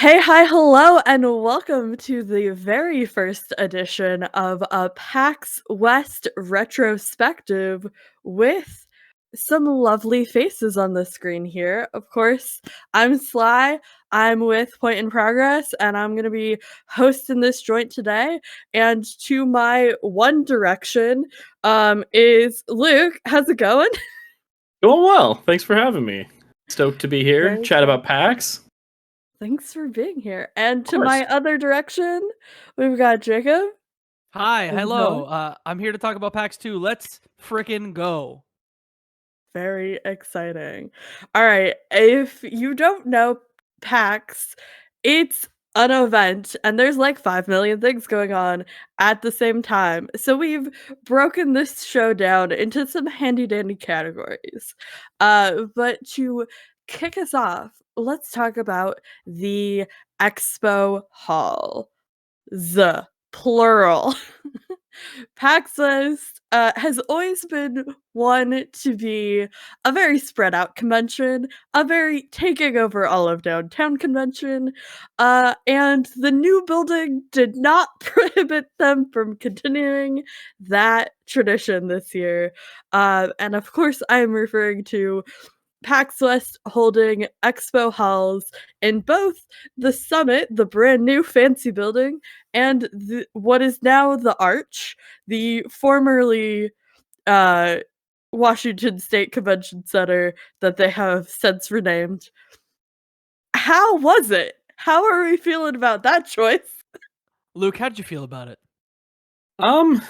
Hey, hi, hello, and welcome to the very first edition of a PAX West Retrospective with some lovely faces on the screen here. Of course, I'm Sly, I'm with Point in Progress, and I'm going to be hosting this joint today. And to my one direction is Luke. How's it going? Going well. Thanks for having me. Stoked to be here. Very Chat good. about PAX. Thanks for being here. And Of to course. my other direction, we've got Jacob. Hi, How's it hello. going? I'm here to talk about PAX 2. Let's frickin' go. Very exciting. All right, if you don't know PAX, it's an event and there's like 5 million things going on at the same time. So we've broken this show down into some handy dandy categories. But to kick us off, let's talk about the Expo Hall. The plural. PAX West has always been one to be a very spread out convention, a very taking over all of downtown convention, and the new building did not prohibit them from continuing that tradition this year. And of course, I am referring to PAX West holding expo halls in both the Summit, the brand new fancy building, and what is now the Arch, the formerly uh, Washington State Convention Center that they have since renamed. How was it? How are we feeling about that choice? Luke, how'd you feel about it? Um,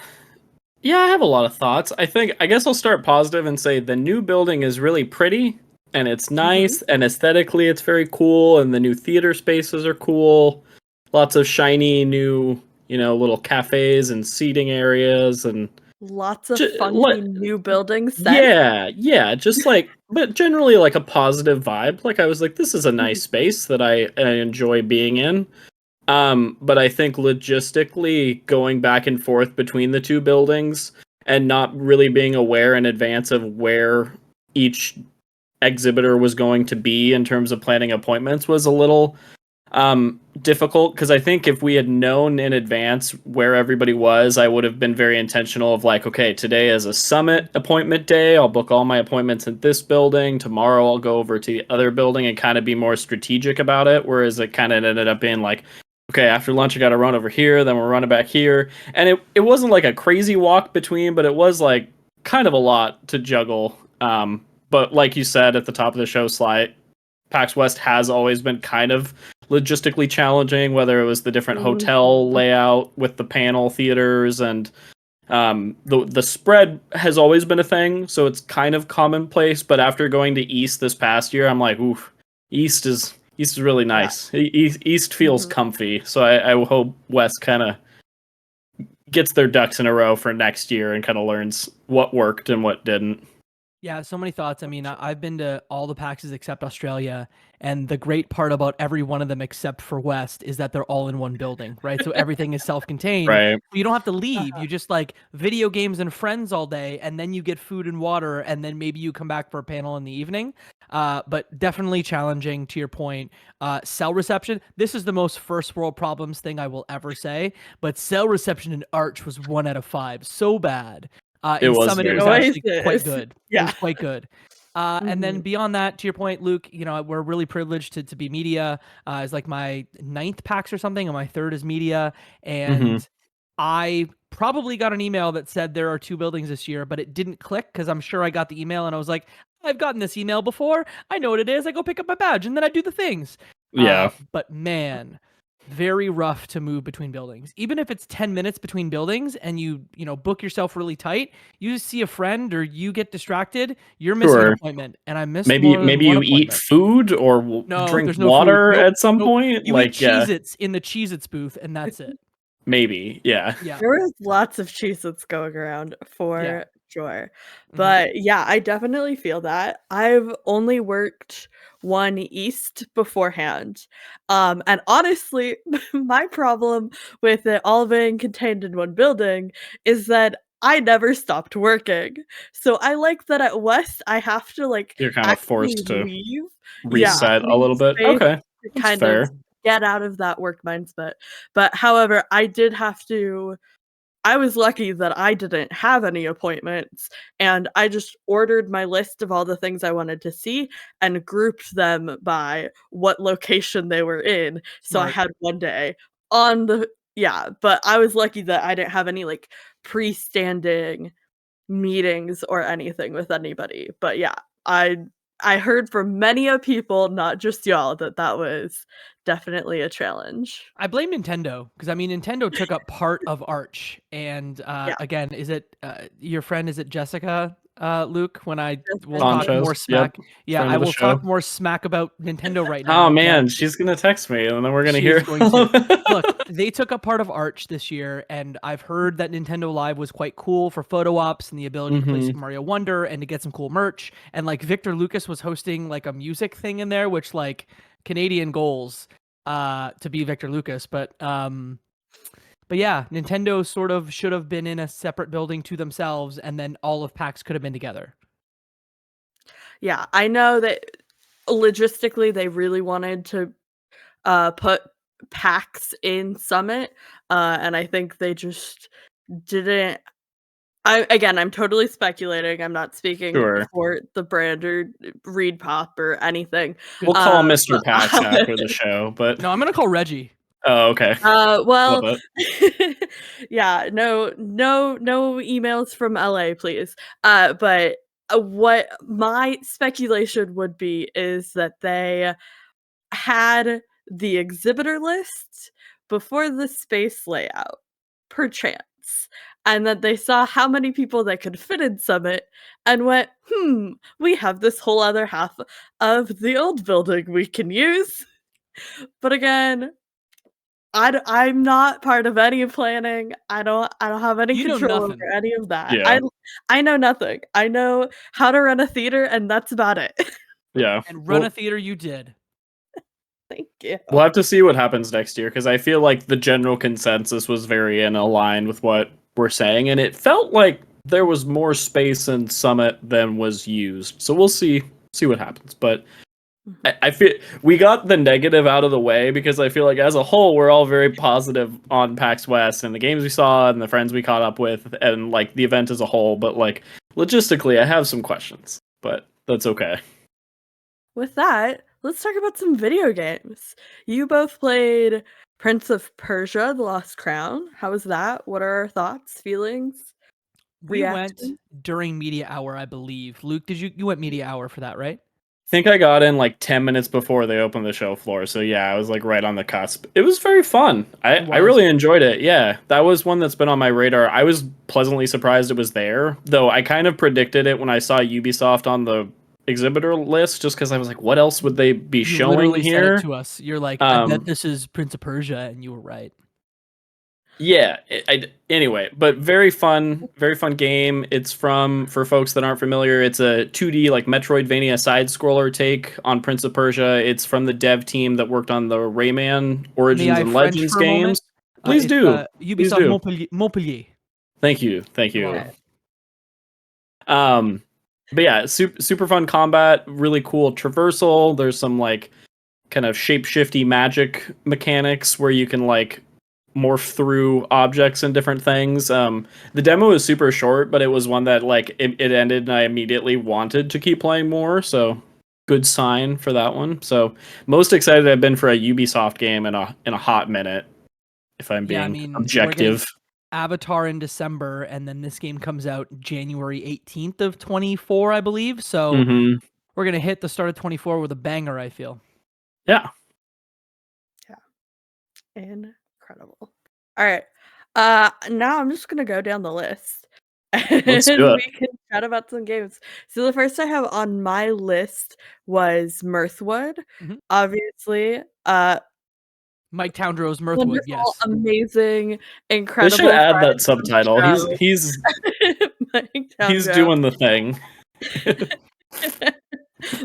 yeah, I have a lot of thoughts. I guess I'll start positive and say the new building is really pretty and it's Mhm. nice and aesthetically it's very cool and the new theater spaces are cool. Lots of shiny new, little cafes and seating areas and Lots of ju- funky le- new building scent. yeah, just like, but generally like a positive vibe. Like I was like, this is a Mhm. nice space that I enjoy being in. But I think logistically going back and forth between the two buildings and not really being aware in advance of where each exhibitor was going to be in terms of planning appointments was a little difficult, because I think if we had known in advance where everybody was, I would have been very intentional of like, okay, today is a summit appointment day, I'll book all my appointments at this building, tomorrow I'll go over to the other building and kind of be more strategic about it, whereas it kind of ended up being like, okay, after lunch I got to run over here, then we're running back here, and it wasn't like a crazy walk between, but it was like kind of a lot to juggle. But like you said at the top of the show, Sly, PAX West has always been kind of logistically challenging, whether it was the different hotel Mhm. layout with the panel theaters, and the spread has always been a thing, so it's kind of commonplace. But after going to East this past year, I'm like, oof, East is really Yeah. nice. East feels Mhm. comfy, so I hope West kind of gets their ducks in a row for next year and kind of learns what worked and what didn't. Yeah, so many thoughts. I mean, I've been to all the PAXs except Australia, and the great part about every one of them except for West is that they're all in one building, right? So everything is self-contained. Right. You don't have to leave. Uh-huh. You just like video games and friends all day, and then you get food and water, and then maybe you come back for a panel in the evening. But definitely challenging to your point. Cell reception. This is the most first world problems thing I will ever say, but cell reception in Arch was 1 out of 5. So bad. It In was Summit, it very was bad. Always actually quite is. good. It Yeah. was quite good. And then Mhm. beyond that, to your point, Luke, we're really privileged to be media. It's like my ninth PAX or something, and my third is media. Hmm. And I probably got an email that said there are two buildings this year, but it didn't click because I'm sure I got the email and I was like, I've gotten this email before. I know what it is. I go pick up my badge and then I do the things. Yeah. But man, very rough to move between buildings. Even if it's 10 minutes between buildings and you book yourself really tight, you see a friend or you get distracted, you're missing an Sure. appointment. And I missed Maybe more than maybe one you eat appointment. food or No, drink there's no food. water Nope. at some Nope. point. You eat Like, yeah, Cheez-Its in the Cheez-Its booth and that's it. maybe, yeah. Yeah. There was lots of Cheez-Its going around Yeah. for sure. Hmm. But yeah, I definitely feel that. I've only worked one East beforehand. And honestly, my problem with it all being contained in one building is that I never stopped working. So I like that at West I have to like You're kind of actually forced to leave. Yeah, reset a leave little bit. space Okay, to that's kind of fair. get out of that work mindset. But however, I was lucky that I didn't have any appointments, and I just ordered my list of all the things I wanted to see and grouped them by what location they were in. So I Smart. had one day on the yeah, but I was lucky that I didn't have any like pre-standing meetings or anything with anybody. But yeah, I heard from many of people, not just y'all, that that was definitely a challenge. I blame Nintendo because I mean Nintendo took up part of Arch, and Yeah, again, is it your friend? Is it Jessica? Luke, when I just will talk mentioned. more Ponchos. Yep. smack, yeah, Friend I of the will talk show. more smack about Nintendo right Oh now. But man, she's gonna text me and then we're gonna she hear. is going to. Look, they took up part of Arch this year, and I've heard that Nintendo Live was quite cool for photo ops and the ability to play hmm Super Mario Wonder and to get some cool merch. And like Victor Lucas was hosting like a music thing in there, which like Canadian goals to be Victor Lucas. But yeah, Nintendo sort of should have been in a separate building to themselves, and then all of PAX could have been together. Yeah, I know that logistically they really wanted to put PAX in Summit, and I think they just didn't. I'm totally speculating. I'm not speaking Sure. for the brand or Reed Pop or anything. We'll call But Mr. Pax after the show, but No, I'm gonna call Reggie. oh, okay. Love well, it. yeah, no emails from LA, please. But what my speculation would be is that they had the exhibitor list before the space layout, perchance, and that they saw how many people they could fit in Summit and went, we have this whole other half of the old building we can use. But again, I'm not part of any planning. I don't have any You know control nothing. over any of that. Yeah. I know nothing. I know how to run a theater, and that's about it. Yeah. And run a Well, theater you did. Thank you. we'll have to see what happens next year because I feel like the general consensus was very in line with what we're saying, and it felt like there was more space in Summit than was used. So we'll see what happens. But I feel we got the negative out of the way because I feel like as a whole we're all very positive on PAX West and the games we saw and the friends we caught up with and like the event as a whole. But like logistically, I have some questions, but that's okay. With that, let's talk about some video games. You both played Prince of Persia: The Lost Crown. How was that? What are our thoughts, feelings, We went reactions? during media hour, I believe. Luke, did you went media hour for that, right? Think I got in like 10 minutes before they opened the show floor. So yeah, I was like right on the cusp. It was very fun. It I was. really enjoyed it. Yeah, that was one that's been on my radar. I was pleasantly surprised it was there, though I kind of predicted it when I saw Ubisoft on the exhibitor list just because I was like, what else would they be You showing literally said it here? to us. You're like, I bet Um, this is Prince of Persia, and you were right. Yeah. Anyway, but very fun game. It's for folks that aren't familiar. It's a 2D like Metroidvania side scroller take on Prince of Persia. It's from the dev team that worked on the Rayman May Origins I and French Legends for a moment? games. Please It's do, please Ubisoft do. Montpellier. Thank you, thank You're you. welcome. Um, but yeah, super fun combat. Really cool traversal. There's some like kind of shapeshifty magic mechanics where you can like morph through objects and different things. The demo was super short, but it was one that like it ended and I immediately wanted to keep playing more. So good sign for that one. So most excited I've been for a Ubisoft game in a hot minute, if I'm Yeah, I being mean, we're getting objective. Avatar in December, and then this game comes out January 18th of 24, I believe. So hmm we're gonna hit the start of 24 with a banger, I feel. Yeah. Yeah, incredible. All right. Now I'm just gonna go down the list, Let's and do it. we can chat about some games. So the first I have on my list was Mirthwood. Mhm. Obviously, Mike Towndrow's Mirthwood, wonderful, yes. amazing, They should incredible add friend that of the subtitle. show, Mike He's Towndrow. doing the thing.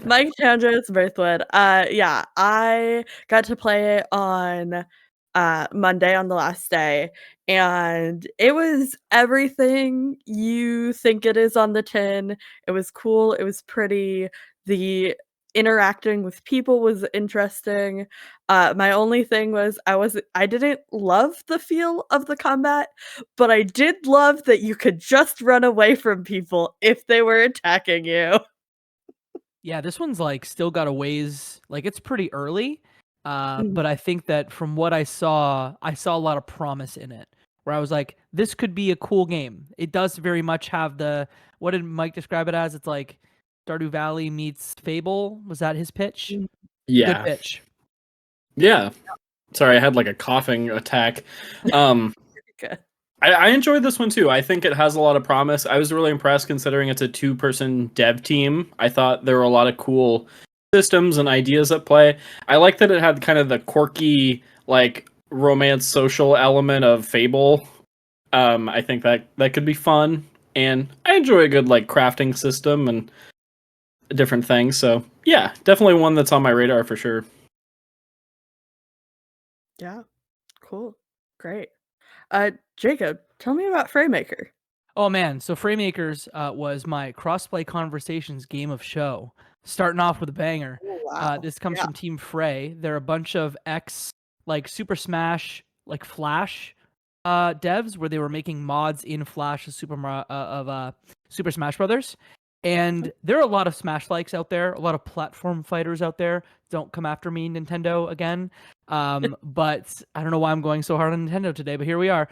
Mike Towndrow's Mirthwood. Yeah, I got to play it on Monday on the last day, and it was everything you think it is on the tin. It was cool, it was pretty. The interacting with people was interesting. My only thing was I didn't love the feel of the combat, but I did love that you could just run away from people if they were attacking you. Yeah, this one's like still got a ways. Like it's pretty early, Mhm. but I think that from what I saw a lot of promise in it. Where I was like, this could be a cool game. It does very much have the what did Mike describe it as? It's like Stardew Valley meets Fable. Was that his pitch? Mm, Good Yeah. pitch. Yeah. Sorry, I had like a coughing attack. Um, okay. I enjoyed this one too. I think it has a lot of promise. I was really impressed considering it's a 2-person dev team. I thought there were a lot of cool systems and ideas at play. I like that it had kind of the quirky, like romance social element of Fable. I think that could be fun, and I enjoy a good like crafting system and different things. So yeah, definitely one that's on my radar for sure. Yeah. Cool. Great. Jacob, tell me about Framemaker. Oh man, so Framemakers was my crossplay conversations game of show. Starting off with a banger. Oh, wow. This comes Yeah. from Team Frey. They're a bunch of ex like Super Smash like Flash devs where they were making mods in Flash of Super Smash Brothers. And there are a lot of Smash likes out there, a lot of platform fighters out there. Don't come after me, Nintendo, again. But I don't know why I'm going so hard on Nintendo today, but here we are.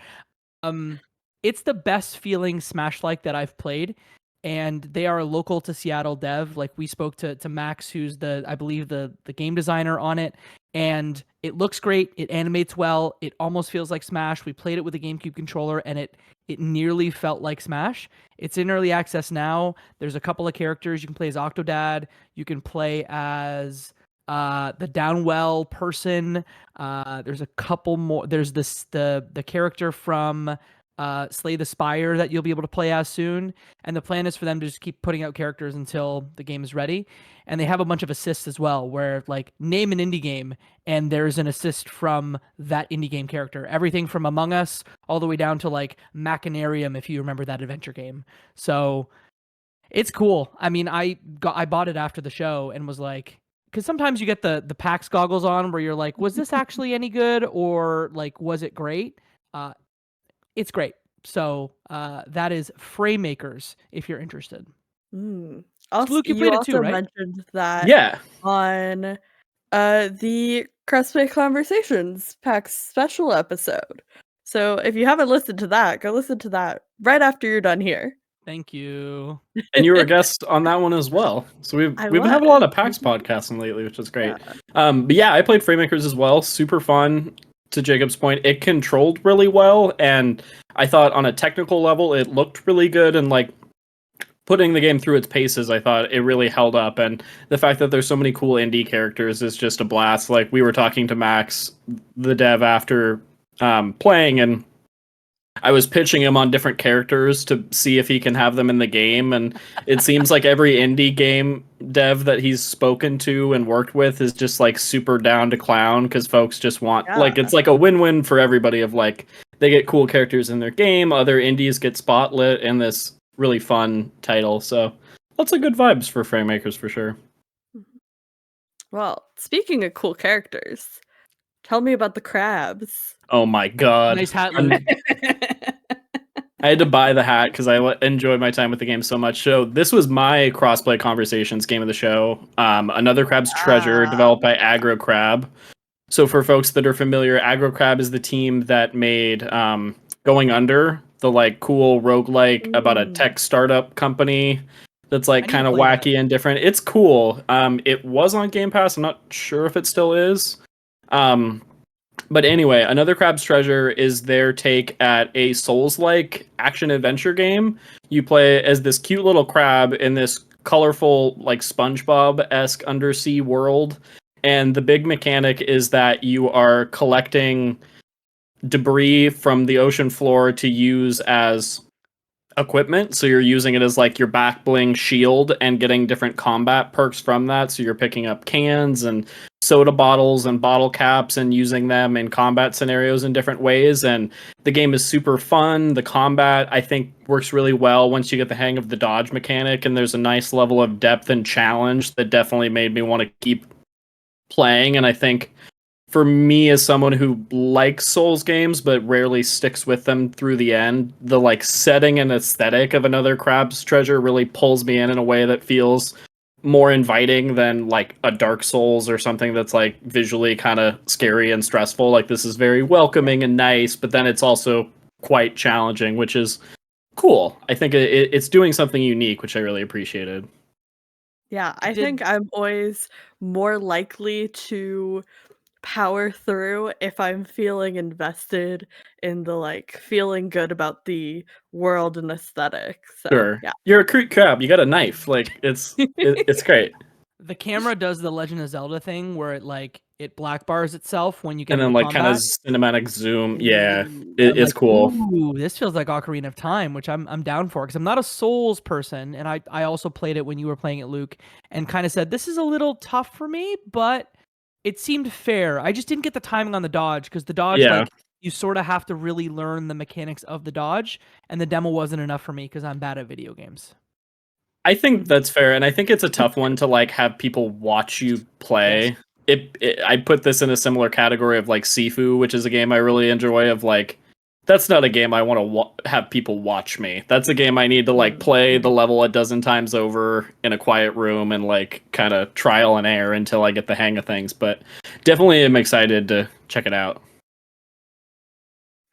Um, it's the best feeling Smash like that I've played, and they are a local to Seattle dev. Like we spoke to Max, who's I believe the game designer on it, and it looks great. It animates well. It almost feels like Smash. We played it with a GameCube controller, and it nearly felt like Smash. It's in early access now. There's a couple of characters you can play as Octodad. You can play as the Downwell person. There's a couple more. There's the character from Slay the Spire that you'll be able to play as soon. And the plan is for them to just keep putting out characters until the game is ready. And they have a bunch of assists as well, where like name an indie game and there's an assist from that indie game character. Everything from Among Us all the way down to like Machinarium, if you remember that adventure game. So it's cool. I mean, I bought it after the show and was like, because sometimes you get the PAX goggles on where you're like, was this actually any good or like was it great? Uh, it's great. So that is Framemakers if you're interested. Mm. Luke, you You played it too, also right? mentioned that Yeah. on the Crossplay Conversations PAX special episode. So if you haven't listened to that, go listen to that right after you're done here. Thank you. And you were a guest on that one as well. So I we've been having a was. lot of PAX podcasting lately, which is great. Yeah. But yeah, I played Framemakers as well. Super fun. To Jacob's point, it controlled really well, and I thought on a technical level it looked really good, and like putting the game through its paces, I thought it really held up. And the fact that there's so many cool indie characters is just a blast. Like we were talking to Max, the dev, after playing, and I was pitching him on different characters to see if he can have them in the game, and it seems like every indie game dev that he's spoken to and worked with is just like super down to clown because folks just want like Yeah. it's like a win-win for everybody of like they get cool characters in their game, other indies get spotlit in this really fun title. So lots of good vibes for Framemakers for sure. Well, speaking of cool characters, tell me about the crabs. Oh my god. Nice hat, Luke. I had to buy the hat because I enjoyed my time with the game so much. So this was my crossplay conversations game of the show. Another Crab's Treasure, developed by Aggro Crab. So for folks that are familiar, Aggro Crab is the team that made Going Under, the like cool roguelike about a tech startup company that's like I need to kind of play that. wacky and different. It's cool. It was on Game Pass. I'm not sure if it still is. But anyway, Another Crab's Treasure is their take at a Souls-like action-adventure game. You play as this cute little crab in this colorful, like SpongeBob-esque undersea world. And the big mechanic is that you are collecting debris from the ocean floor to use as equipment, so you're using it as like your back bling shield and getting different combat perks from that. So you're picking up cans and soda bottles and bottle caps and using them in combat scenarios in different ways. And the game is super fun. The combat, I think, works really well once you get the hang of the dodge mechanic, and there's a nice level of depth and challenge that definitely made me want to keep playing. And I think for me, as someone who likes Souls games but rarely sticks with them through the end, the like setting and aesthetic of Another Crab's Treasure really pulls me in a way that feels more inviting than like a Dark Souls or something that's like visually kind of scary and stressful. Like this is very welcoming and nice, but then it's also quite challenging, which is cool. I think it's doing something unique, which I really appreciated. Yeah, I Did think I'm always more likely to power through if I'm feeling invested in the, like, feeling good about the world and aesthetic, so, Sure, yeah. you're a Creek crab. You got a knife. Like it's great. the camera does the Legend of Zelda thing where it black bars itself when you get And then into like kind of combat? cinematic zoom. Yeah, Ooh. And I'm it's like, cool. "Ooh, this feels like Ocarina of Time," which I'm down for because I'm not a Souls person, and I also played it when you were playing it, Luke, and kind of said this is a little tough for me, but it seemed fair. I just didn't get the timing on the dodge because the dodge, Yeah, like, you sort of have to really learn the mechanics of the dodge, and the demo wasn't enough for me because I'm bad at video games. I think Mhm. that's fair, and I think it's a tough one to like have people watch you Yes. play. I put this in a similar category of like Sifu, which is a game I really enjoy. Of like, that's not a game I want to have people watch me. That's a game I need to like play the Mhm. level a dozen times over in a quiet room and like kind of trial and error until I get the hang of things. But definitely am excited to check it out.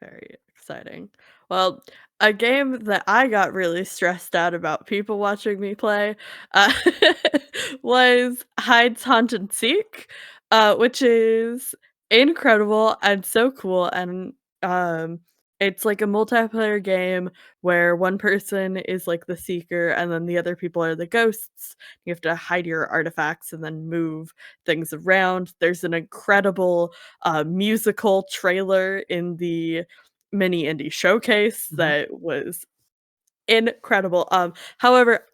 Very exciting. Well, a game that I got really stressed out about people watching me play, uh, was Hides, Hunt, and Seek, which is incredible and so cool, and, um, it's like a multiplayer game where one person is, like, the seeker, and then the other people are the ghosts. You have to hide your artifacts and then move things around. There's an incredible, musical trailer in the mini indie showcase Mhm. that was incredible. However,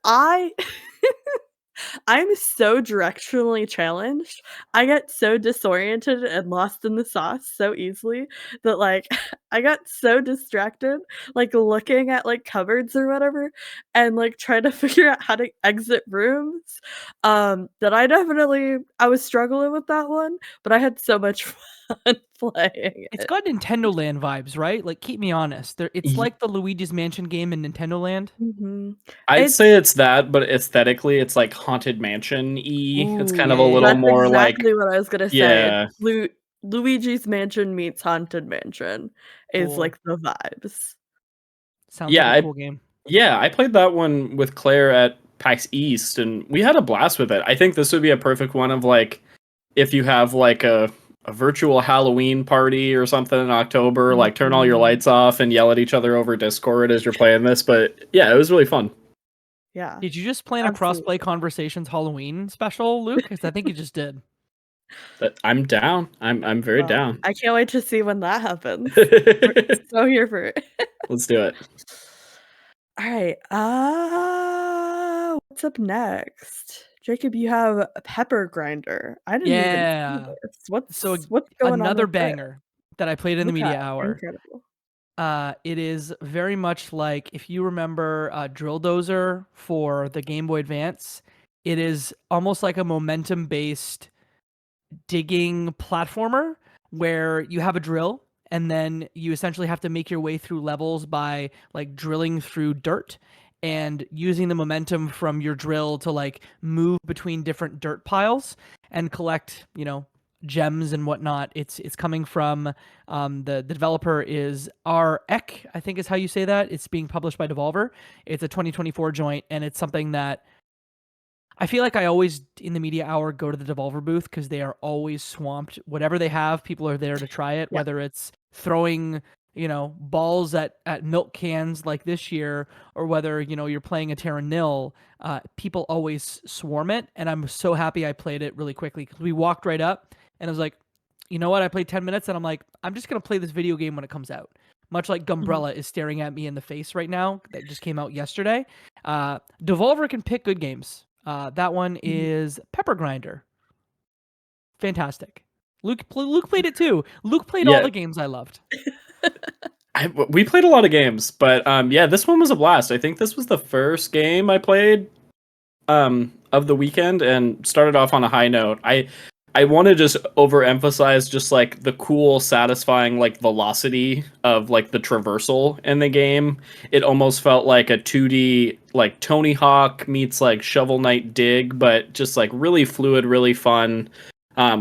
I'm so directionally challenged. I get so disoriented and lost in the sauce so easily that, like, I got so distracted, like, looking at, like, cupboards or whatever and, like, trying to figure out how to exit rooms, that I was struggling with that one, but I had so much fun playing It's it. got Nintendo Land vibes, right? Like, keep me honest. It's Ye- like the Luigi's Mansion game in Nintendo Land. Mhm. I'd It's say it's that, but aesthetically, it's like Haunted Mansion-y. It's Ooh, kind of yeah, a yeah, little yeah. That's more like, exactly what I was gonna say. It's yeah. Luigi's Mansion meets Haunted Mansion is, Cool. like, the vibes. Sounds like Yeah, a cool game. I played that one with Claire at PAX East, and we had a blast with it. I think this would be a perfect one of like if you have like a virtual Halloween party or something in October, like turn all your Mhm. lights off and yell at each other over Discord as you're playing this. But yeah, it was really fun. Yeah, Did you just plan a absolutely. Crossplay Conversations Halloween special, Luke? Because I think you just did. But I'm down. I'm very Well, down. I can't wait to see when that happens. We're so here for it. Let's do it. Alright, what's up next? Jacob, you have a pepper grinder. I didn't even see Yeah. this. So What's going on another with this? banger that I played in the Okay, media hour. incredible. It is very much like if you remember Drill Dozer for the Game Boy Advance. It is almost like a momentum based digging platformer where you have a drill and then you essentially have to make your way through levels by like drilling through dirt and using the momentum from your drill to like move between different dirt piles and collect, gems and whatnot. It's coming from the developer is REC, I think is how you say that. It's being published by Devolver. It's a 2024 joint, and it's something that I feel like I always in the media hour go to the Devolver booth because they are always swamped. Whatever they have, people are there to try it. Yeah. Whether it's throwing, balls at milk cans like this year, or whether you're playing a Terra Nil, people always swarm it. And I'm so happy I played it really quickly because we walked right up and I was like, you know what? I played 10 minutes and I'm like, I'm just gonna play this video game when it comes out much like Mhm. Gumbrella is staring at me in the face right now. That just came out yesterday. Devolver can pick good games. That one Mhm. is Pepper Grinder. Fantastic. Luke played it too. Luke played all Yeah, the games I loved. we played a lot of games, but yeah, this one was a blast. I think this was the first game I played of the weekend and started off on a high note. I want to just overemphasize just like the cool, satisfying like velocity of like the traversal in the game. It almost felt like a 2D like Tony Hawk meets like Shovel Knight Dig, but just like really fluid, really fun,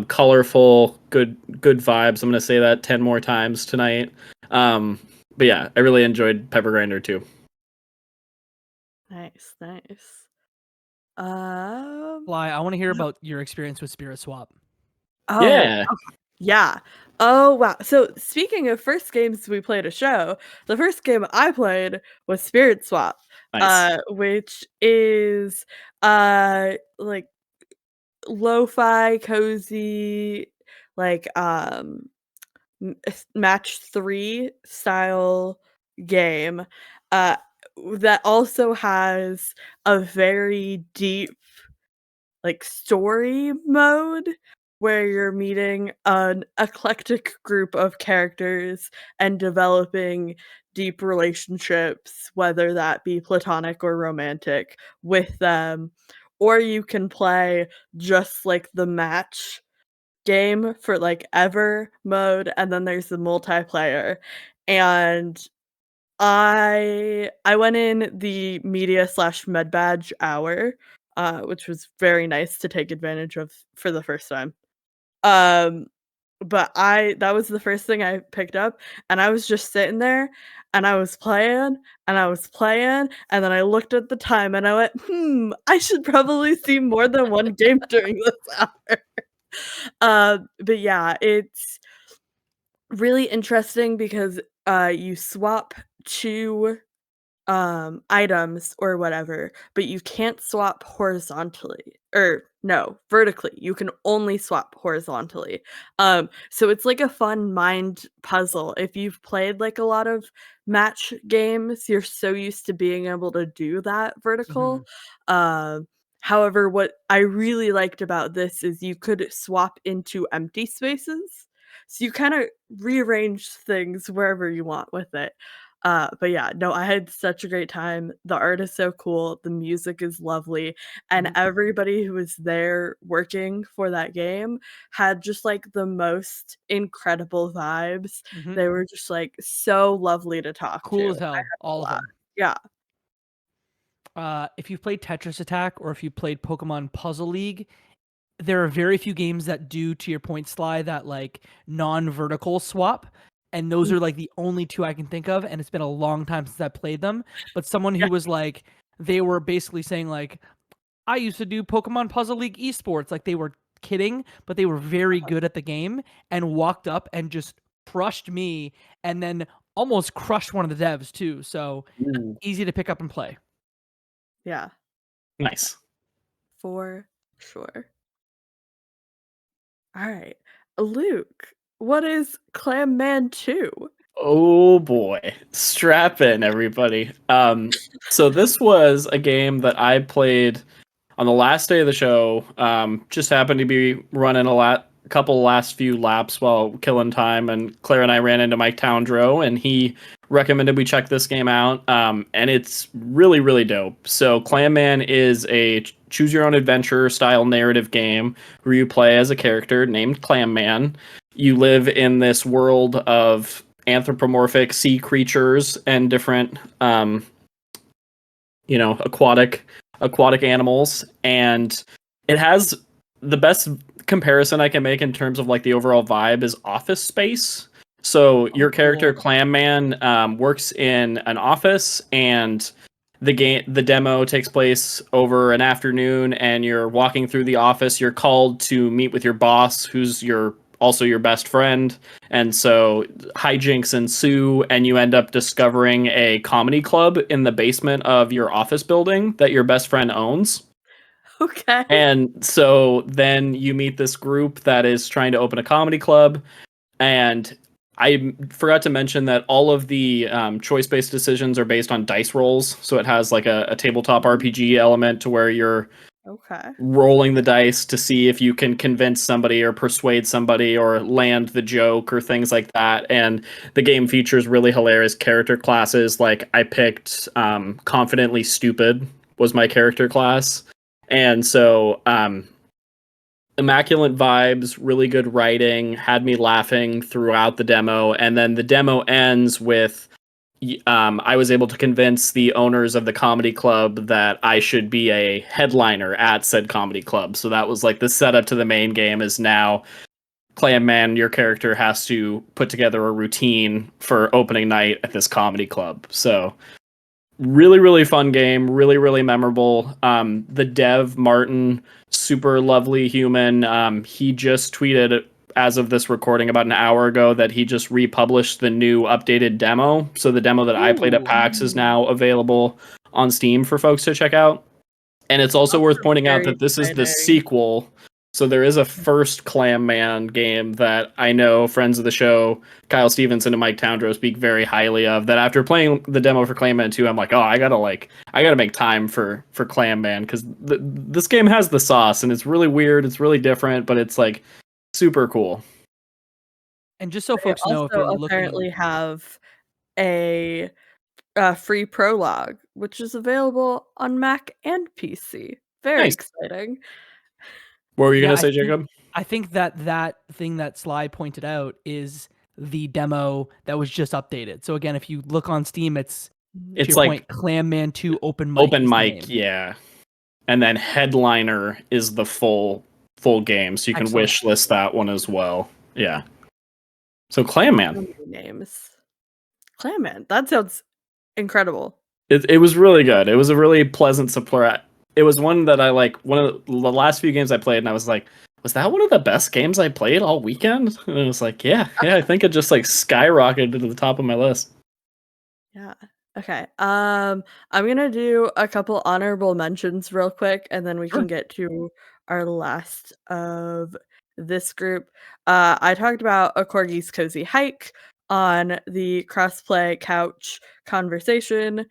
colorful, good vibes. I'm gonna say that 10 more times tonight. But yeah, I really enjoyed Pepper Grinder too. Nice, nice. Fly, I want to hear about your experience with Spirit Swap. Oh, Yeah, okay. Yeah. Oh, wow. So speaking of first games we played a show, the first game I played was Spirit Swap, nice. which is like lo-fi, cozy, like match 3 style game uh that also has a very deep like story mode where you're meeting an eclectic group of characters and developing deep relationships, whether that be platonic or romantic, with them. Or you can play just like the match game for like ever mode, and then there's the multiplayer. And I went in the media slash med badge hour, which was very nice to take advantage of for the first time. Um, but I that was the first thing I picked up, and I was just sitting there, and I was playing, and I was playing, and then I looked at the time, and I went, I should probably see more than one game during this hour." But yeah, it's really interesting because you swap 2 items or whatever, but you can't swap horizontally, or no, vertically. You can only swap horizontally. So it's like a fun mind puzzle. If you've played like a lot of match games, you're so used to being able to do that Mhm. vertical. Um, However, what I really liked about this is you could swap into empty spaces. So you kind of rearrange things wherever you want with it. But yeah, no, I had such a great time. The art is so cool, the music is lovely, and Mhm. everybody who was there working for that game had just like the most incredible vibes. Mhm. They were just like so lovely to talk to. Cool as I hell, had a all of lot. them. Yeah. If you've played Tetris Attack or if you played Pokemon Puzzle League, there are very few games that do, to your point, Sly, that like non-vertical swap. And those Mm, are like the only two I can think of. And it's been a long time since I played them. But someone yeah. who was like, they were basically saying like, I used to do Pokemon Puzzle League esports. Like they were kidding, but they were very good at the game and walked up and just crushed me and then almost crushed one of the devs too. So Ooh, easy to pick up and play. Yeah, nice. for sure. Alright. Luke, what is Clam Man 2? Oh boy. Strap in, everybody. So this was a game that I played on the last day of the show. Just happened to be running couple last few laps while killing time, and Claire and I ran into Mike Towndrow, and he recommended we check this game out. And it's really, really dope. So Clam Man is a choose your own adventure style narrative game where you play as a character named Clam Man. You live in this world of anthropomorphic sea creatures and different aquatic animals, and it has the best comparison I can make in terms of like the overall vibe is Office Space. So Oh, your character cool. Clam Man works in an office, and the demo takes place over an afternoon, and you're walking through the office. You're called to meet with your boss, who's also your best friend, and so hijinks ensue, and you end up discovering a comedy club in the basement of your office building that your best friend owns. Okay. And so then you meet this group that is trying to open a comedy club, and I forgot to mention that all of the choice-based decisions are based on dice rolls, so it has like a tabletop RPG element to where you're Okay. rolling the dice to see if you can convince somebody or persuade somebody or land the joke or things like that. And the game features really hilarious character classes. Like I picked Confidently Stupid was my character class. And so immaculate vibes, really good writing, had me laughing throughout the demo. And then the demo ends with I was able to convince the owners of the comedy club that I should be a headliner at said comedy club. So that was like the setup to the main game is now Clam Man, your character has to put together a routine for opening night at this comedy club. So really, really fun game, really, really memorable. The dev, Martin, super lovely human. He just tweeted as of this recording about an hour ago that he just republished the new updated demo. So the demo that I played at Ooh, PAX is now available on Steam for folks to check out. And it's also worth pointing out very that this is the exciting. sequel. So there is a first Clam Man game that I know friends of the show, Kyle Stevenson and Mike Towndrow, speak very highly of. That after playing the demo for Clam Man 2, I'm like, oh, I gotta make time for Clam Man because this game has the sauce and it's really weird, it's really different, but it's like super cool. And just so They folks know, if also you're apparently looking, have a free prologue, which is available on Mac and PC. Very Nice. exciting. What were you yeah, gonna say, Jacob? I think that thing that Sly pointed out is the demo that was just updated. So again, if you look on Steam, it's to It's your like point, Clam Man 2 Open Mic open is the mic, name. yeah. And then Headliner is the full game, so you can Excellent. wish list that one as well. Yeah. So Clam So Man. many names. Clayman. That sounds incredible. It was really good. It was a really pleasant surprise. It was one that I like. One of the last few games I played, and I was like, was that one of the best games I played all weekend? And it was like, yeah. I think it just like skyrocketed to the top of my list. Yeah. Okay. I'm gonna do a couple honorable mentions real quick, and then we Sure. can get to our last of this group. I talked about A Corgi's Cozy Hike on the Crossplay Couch conversation,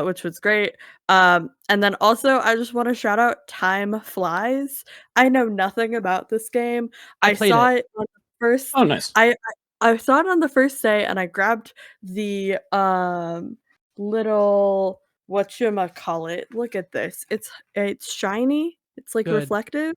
which was great. And then also I just want to shout out Time Flies. I know nothing about this game. I I played saw it. it on the first Oh, nice. I saw it on the first day and I grabbed the little whatchamacallit. Look at this. It's shiny. It's like Good. reflective.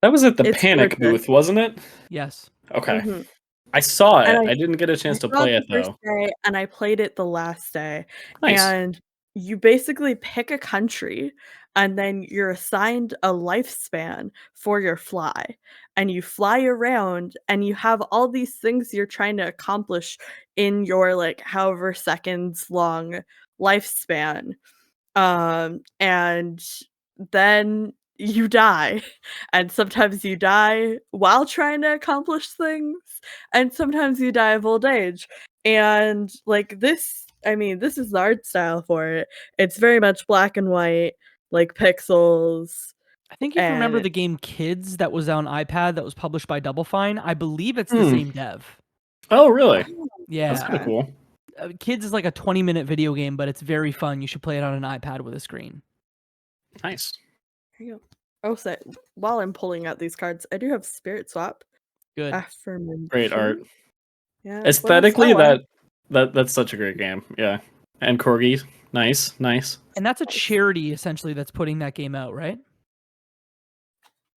That was at the It's Panic gorgeous. booth, wasn't it? Yes. Okay. Mhm. I saw And it. I I didn't get a I chance to saw it play the it first though. day and I played it the last day. Nice. And you basically pick a country and then you're assigned a lifespan for your fly. And you fly around and you have all these things you're trying to accomplish in your like however seconds long lifespan. And then you die. And sometimes you die while trying to accomplish things, and sometimes you die of old age. And like this, I mean, this is the art style for it. It's very much black and white, like pixels, I think if you remember and the game Kids that was on iPad that was published by Double Fine, I believe it's the Hmm. same dev. Oh, really? oh, That's Yeah. kind of okay. cool. Kids is like a 20-minute video game, but it's very fun. You should play it on an iPad with a screen. Nice. Here you go. Oh, so while I'm pulling out these cards, I do have Spirit Swap. Good. Great art. Affirmation. Yeah. What else? Aesthetically, Oh, I have that's such a great game. Yeah. And Corgi, nice. And that's a nice. charity essentially that's putting that game out, right?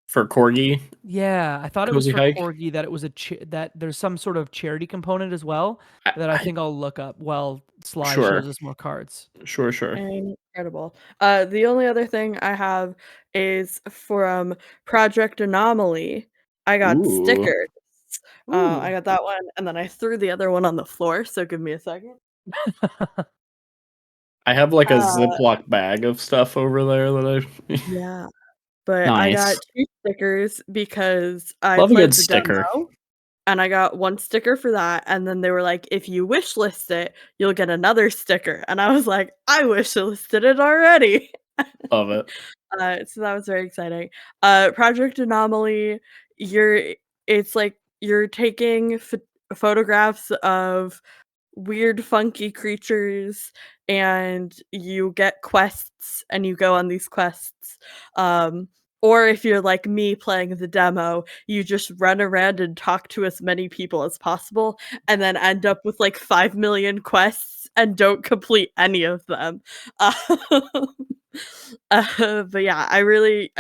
For Corgi, Yeah, I thought it was Cozy for Hike. Corgi that it was that there's some sort of charity component as well that I think I'll look up while Sly Sure. shows us more cards. Sure. Incredible. The only other thing I have is from Project Anomaly. I got Ooh. stickers. Ooh. I got that one, and then I threw the other one on the floor. So give me a second. I have like a Uh, Ziploc bag of stuff over there that I yeah, but I got Nice. 2 stickers because I Love a good played the sticker. demo, and I got 1 sticker for that, and then they were like, "If you wish list it, you'll get another sticker," and I was like, "I wish listed it already." Love it. So that was very exciting. Project Anomaly, you're it's like you're taking photographs of weird, funky creatures, and you get quests, and you go on these quests. Um, or if you're like me playing the demo, you just run around and talk to as many people as possible, and then end up with like 5 million quests and don't complete any of them. Um, but yeah, I really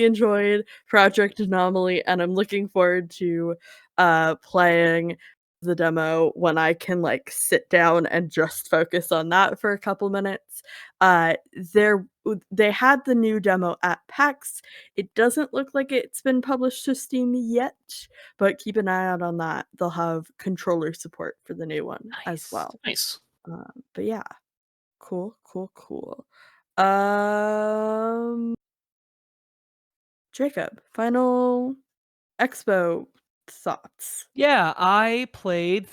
enjoyed Project Anomaly, and I'm looking forward to playing the demo when I can like sit down and just focus on that for a couple minutes. Uh, there they had the new demo at PAX. It doesn't look like it's been published to Steam yet, but keep an eye out on that. They'll have controller support for the new one as well. Nice. But yeah, cool. Um, Jacob, final expo thoughts. Yeah, I played.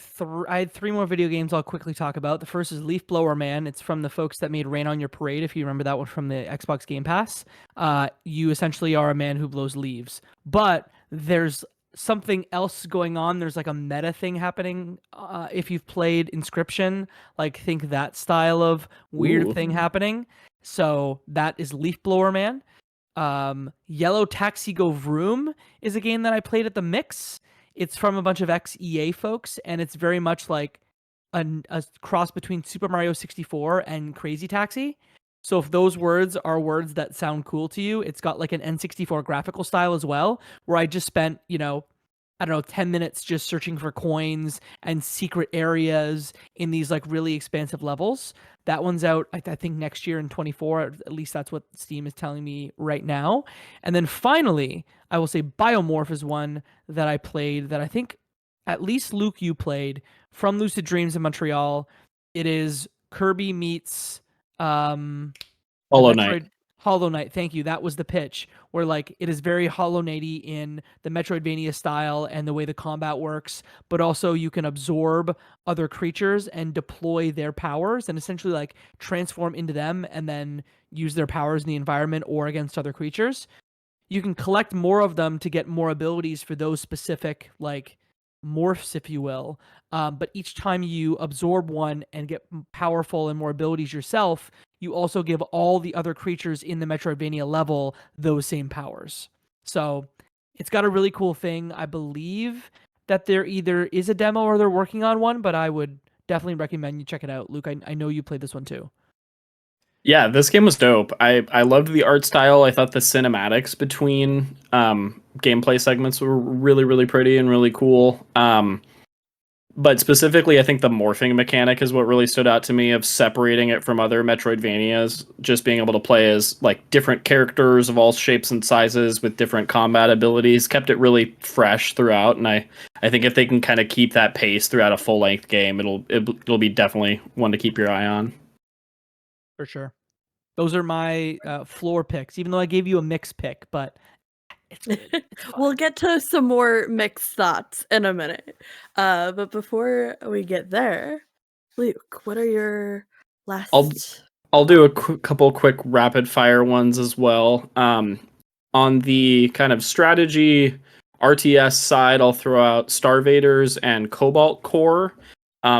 I had 3 more video games I'll quickly talk about. The first is Leaf Blower Man. It's from the folks that made Rain on Your Parade. If you remember that one from the Xbox Game Pass, you essentially are a man who blows leaves. But there's something else going on. There's like a meta thing happening. If you've played Inscription, like think that style of weird Ooh. thing happening. So that is Leaf Blower Man. Yellow Taxi Go Vroom is a game that I played at the Mix. It's from a bunch of ex-EA folks, and it's very much like a cross between Super Mario 64 and Crazy Taxi. So if those words are words that sound cool to you, it's got like an N64 graphical style as well, where I just spent, I don't know, 10 minutes just searching for coins and secret areas in these like really expansive levels. That one's out, I think, next year in 24. At least that's what Steam is telling me right now. And then finally, I will say Biomorph is one that I played that I think at least Luke, you played from Lucid Dreams in Montreal. It is Kirby meets the Hollow Knight. Metroid Hollow Knight. Thank you. That was the pitch, where like it is very Hollow Knighty in the Metroidvania style and the way the combat works, but also you can absorb other creatures and deploy their powers and essentially like transform into them and then use their powers in the environment or against other creatures. You can collect more of them to get more abilities for those specific like morphs, if you will. But each time you absorb one and get powerful and more abilities yourself, you also give all the other creatures in the Metroidvania level those same powers. So it's got a really cool thing. I believe that there either is a demo or they're working on one, but I would definitely recommend you check it out. Luke, I know you played this one too. Yeah, this game was dope. I loved the art style. I thought the cinematics between gameplay segments were really, really pretty and really cool. But specifically, I think the morphing mechanic is what really stood out to me, of separating it from other Metroidvanias. Just being able to play as like different characters of all shapes and sizes with different combat abilities kept it really fresh throughout. And I think if they can kind of keep that pace throughout a full length game, it'll be definitely one to keep your eye on. For sure. Those are my floor picks, even though I gave you a mix pick, but it's good. It's fun. We'll get to some more mixed thoughts in a minute. But before we get there, Luke, what are your last? I'll do a couple quick rapid fire ones as well. On the kind of strategy RTS side, I'll throw out Starvaders and Cobalt Core.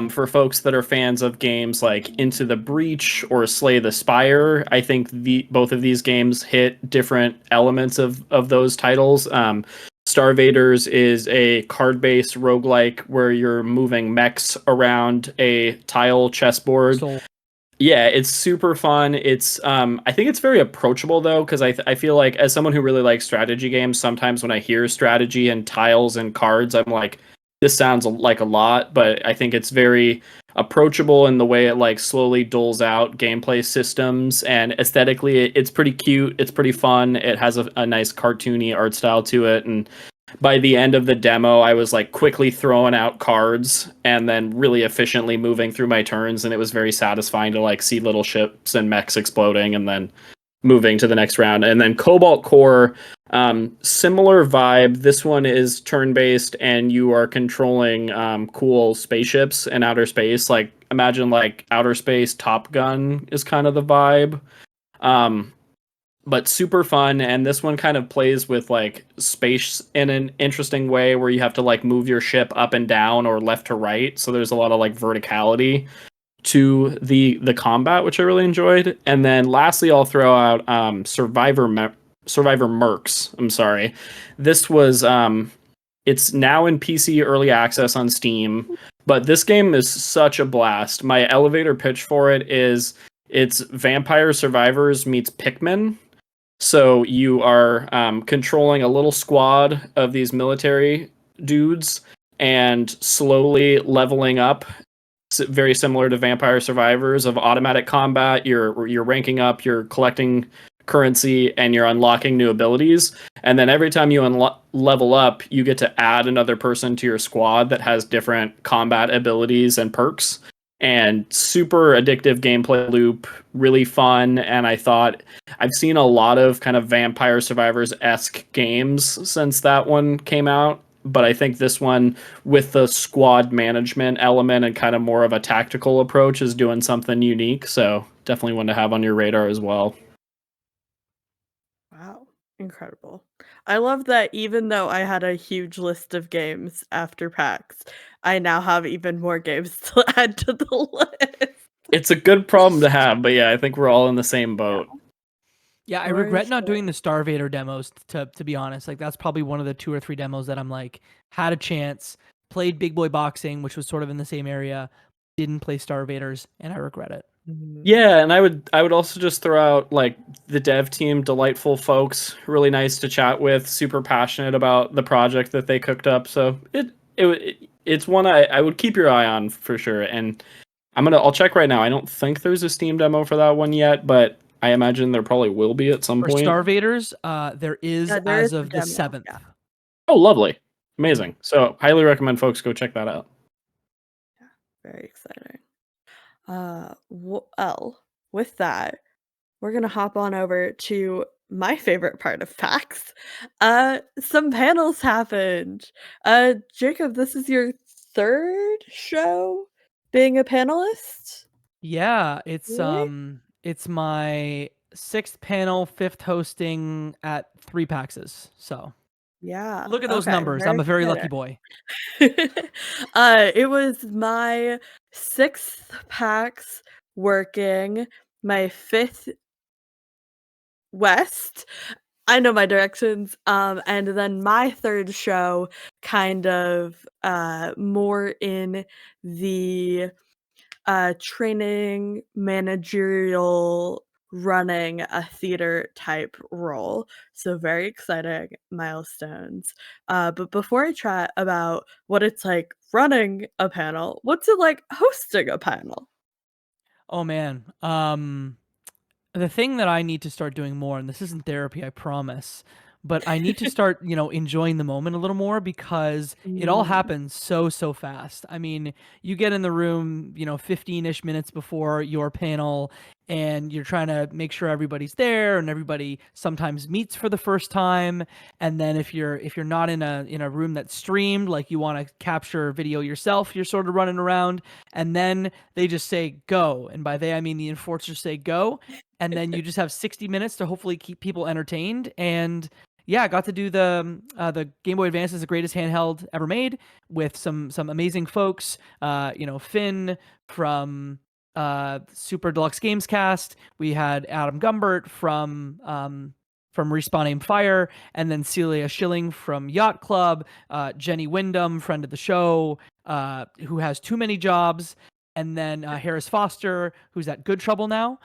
For folks that are fans of games like Into the Breach or Slay the Spire, I think both of these games hit different elements of those titles. Starvaders is a card-based roguelike where you're moving mechs around a tile chessboard. Yeah, it's super fun. It's I think it's very approachable though, because I feel like as someone who really likes strategy games, sometimes when I hear strategy and tiles and cards, I'm like, this sounds like a lot, but I think it's very approachable in the way it like slowly doles out gameplay systems, and aesthetically it's pretty cute, it's pretty fun. It has a nice cartoony art style to it, and by the end of the demo I was like quickly throwing out cards and then really efficiently moving through my turns, and it was very satisfying to like see little ships and mechs exploding and then moving to the next round. And then Cobalt Core, similar vibe. This one is turn-based and you are controlling cool spaceships in outer space. Like imagine like outer space Top Gun is kind of the vibe. but super fun. And this one kind of plays with like space in an interesting way, where you have to like move your ship up and down or left to right. So there's a lot of like verticality to the combat, which I really enjoyed. And then lastly, I'll throw out Survivor Mercs. I'm sorry, this was it's now in PC early access on Steam, but this game is such a blast. My elevator pitch for it is it's Vampire Survivors meets Pikmin. So you are controlling a little squad of these military dudes and slowly leveling up, very similar to Vampire Survivors, of automatic combat. You're ranking up, you're collecting currency, and you're unlocking new abilities. And then every time you level up, you get to add another person to your squad that has different combat abilities and perks. And super addictive gameplay loop, really fun. And I thought I've seen a lot of kind of Vampire Survivors-esque games since that one came out, but I think this one, with the squad management element and kind of more of a tactical approach, is doing something unique. So definitely one to have on your radar as well. Wow, incredible. I love that even though I had a huge list of games after PAX, I now have even more games to add to the list. It's a good problem to have, but yeah, I think we're all in the same boat. Yeah, I For regret not sure. doing the Starvader demos, to be honest. Like, that's probably one of the 2 or 3 demos that I'm like, had a chance, played Big Boy Boxing, which was sort of in the same area, didn't play Starvaders, and I regret it. Mhm. Yeah, and I would also just throw out like the dev team, delightful folks, really nice to chat with, super passionate about the project that they cooked up. So it's one I would keep your eye on for sure. And I'll check right now. I don't think there's a Steam demo for that one yet, but I imagine there probably will be at some For point. Starvaders, there is Yeah, there as is a of the demo, 7th. yeah. Oh, lovely. Amazing. So highly recommend folks go check that out. Very exciting. Well, with that, we're gonna hop on over to my favorite part of PAX. Some panels happened. Jacob, this is your 3rd show being a panelist, Yeah, right? it's my 6th panel, 5th hosting at 3 PAXs. So Yeah, look at those okay, numbers. very I'm a very exciting. lucky boy. It was my 6th PAX working, my 5th West. I know my directions. And then my 3rd show kind of more in the training, managerial, running a theater type role. So very exciting milestones. But before I chat about what it's like running a panel, what's it like hosting a panel? Oh man. The thing that I need to start doing more, and this isn't therapy, I promise, but I need to start, enjoying the moment a little more, because it all Mm. happens so fast. I mean, you get in the room, 15-ish minutes before your panel, and you're trying to make sure everybody's there, and everybody sometimes meets for the first time. And then if you're not in a room that's streamed, like you want to capture video yourself, you're sort of running around, and then they just say go. And by they, I mean the enforcers say go, and then you just have 60 minutes to hopefully keep people entertained. And yeah, I got to do the Game Boy Advance is the greatest handheld ever made, with some amazing folks. Finn from Super Deluxe Games Cast. We had Adam Gumbert from Respawn Aim Fire, and then Celia Schilling from Yacht Club, Jenny Wyndham, friend of the show, who has too many jobs, and then Harris Foster, who's at Good Trouble now.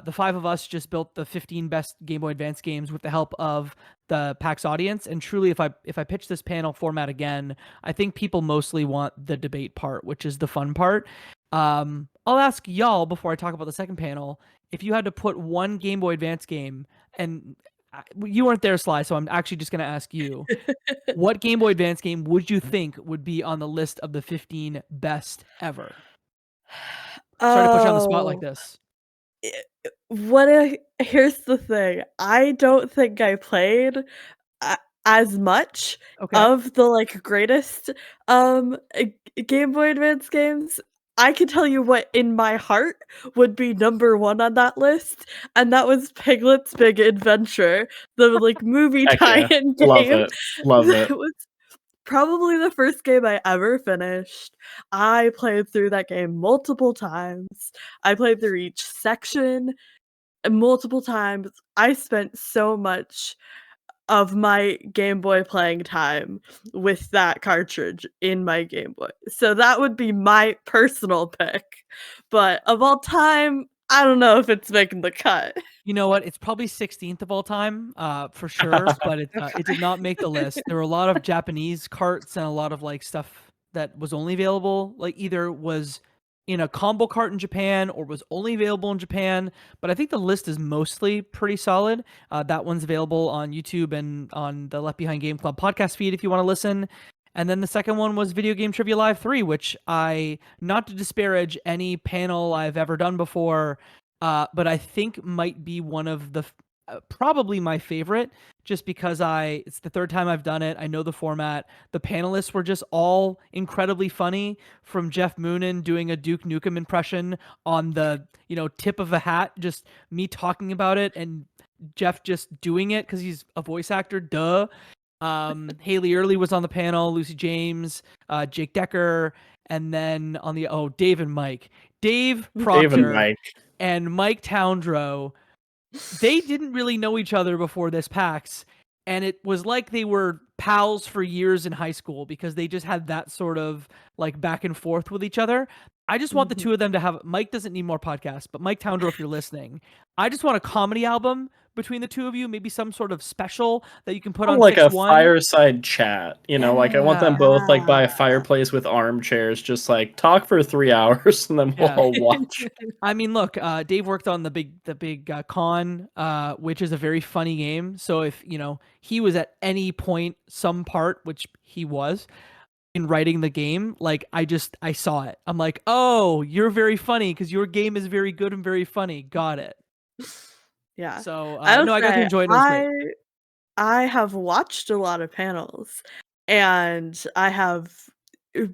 The 5 of us just built the 15 best Game Boy Advance games with the help of the PAX audience. And truly, if I pitch this panel format again, I think people mostly want the debate part, which is the fun part. I'll ask y'all before I talk about the second panel, if you had to put one Game Boy Advance game, and you weren't there, Sly, so I'm actually just going to ask you, what Game Boy Advance game would you think would be on the list of the 15 best ever? Sorry to put you on the spot like Oh, this. here's the thing, I don't think I played a as much Okay. of the, like, greatest, Game Boy Advance games. I can tell you what in my heart would be number 1 on that list, and that was Piglet's Big Adventure, the, like, movie Heck yeah. tie-in Love game. it. Love it. That was probably the first game I ever finished. I played through that game multiple times. I played through each section multiple times. I spent so much of my Game Boy playing time with that cartridge in my Game Boy. So that would be my personal pick. But of all time, I don't know if it's making the cut. You know what? It's probably 16th of all time, for sure, but it did not make the list. There were a lot of Japanese carts and a lot of like stuff that was only available, like either was in a combo cart in Japan or was only available in Japan. But I think the list is mostly pretty solid. That one's available on YouTube and on the Left Behind Game Club podcast feed if you want to listen. And then the second one was Video Game Trivia Live 3, which not to disparage any panel I've ever done before, but I think might be one of the probably my favorite, just because it's the third time I've done it. I know the format. The panelists were just all incredibly funny, from Jeff Moonen doing a Duke Nukem impression on the tip of a hat, just me talking about it, and Jeff just doing it because he's a voice actor. Duh. Haley Early was on the panel, Lucy James, Jake Decker, and then on the Dave and Mike. Dave Proctor Dave and Mike. and Mike Towndrow, they didn't really know each other before this PAX, and it was like they were pals for years in high school because they just had that sort of like back and forth with each other. I just want the two of them to have. Mike doesn't need more podcasts, but Mike Towndrow, if you're listening, I just want a comedy album between the two of you, maybe some sort of special that you can put on Like a 6-1. fireside chat, like I want them both like by a Yeah. fireplace with armchairs, just like talk for 3 hours and then we'll Yeah. all watch. I mean, look, Dave worked on the big con, which is a very funny game. So if he was at any point, some part, which he was in writing the game, like I saw it. I'm like, oh, you're very funny because your game is very good and very funny. Got it. Yeah. So I would no, I got to say enjoy it. It was great. I have watched a lot of panels, and I have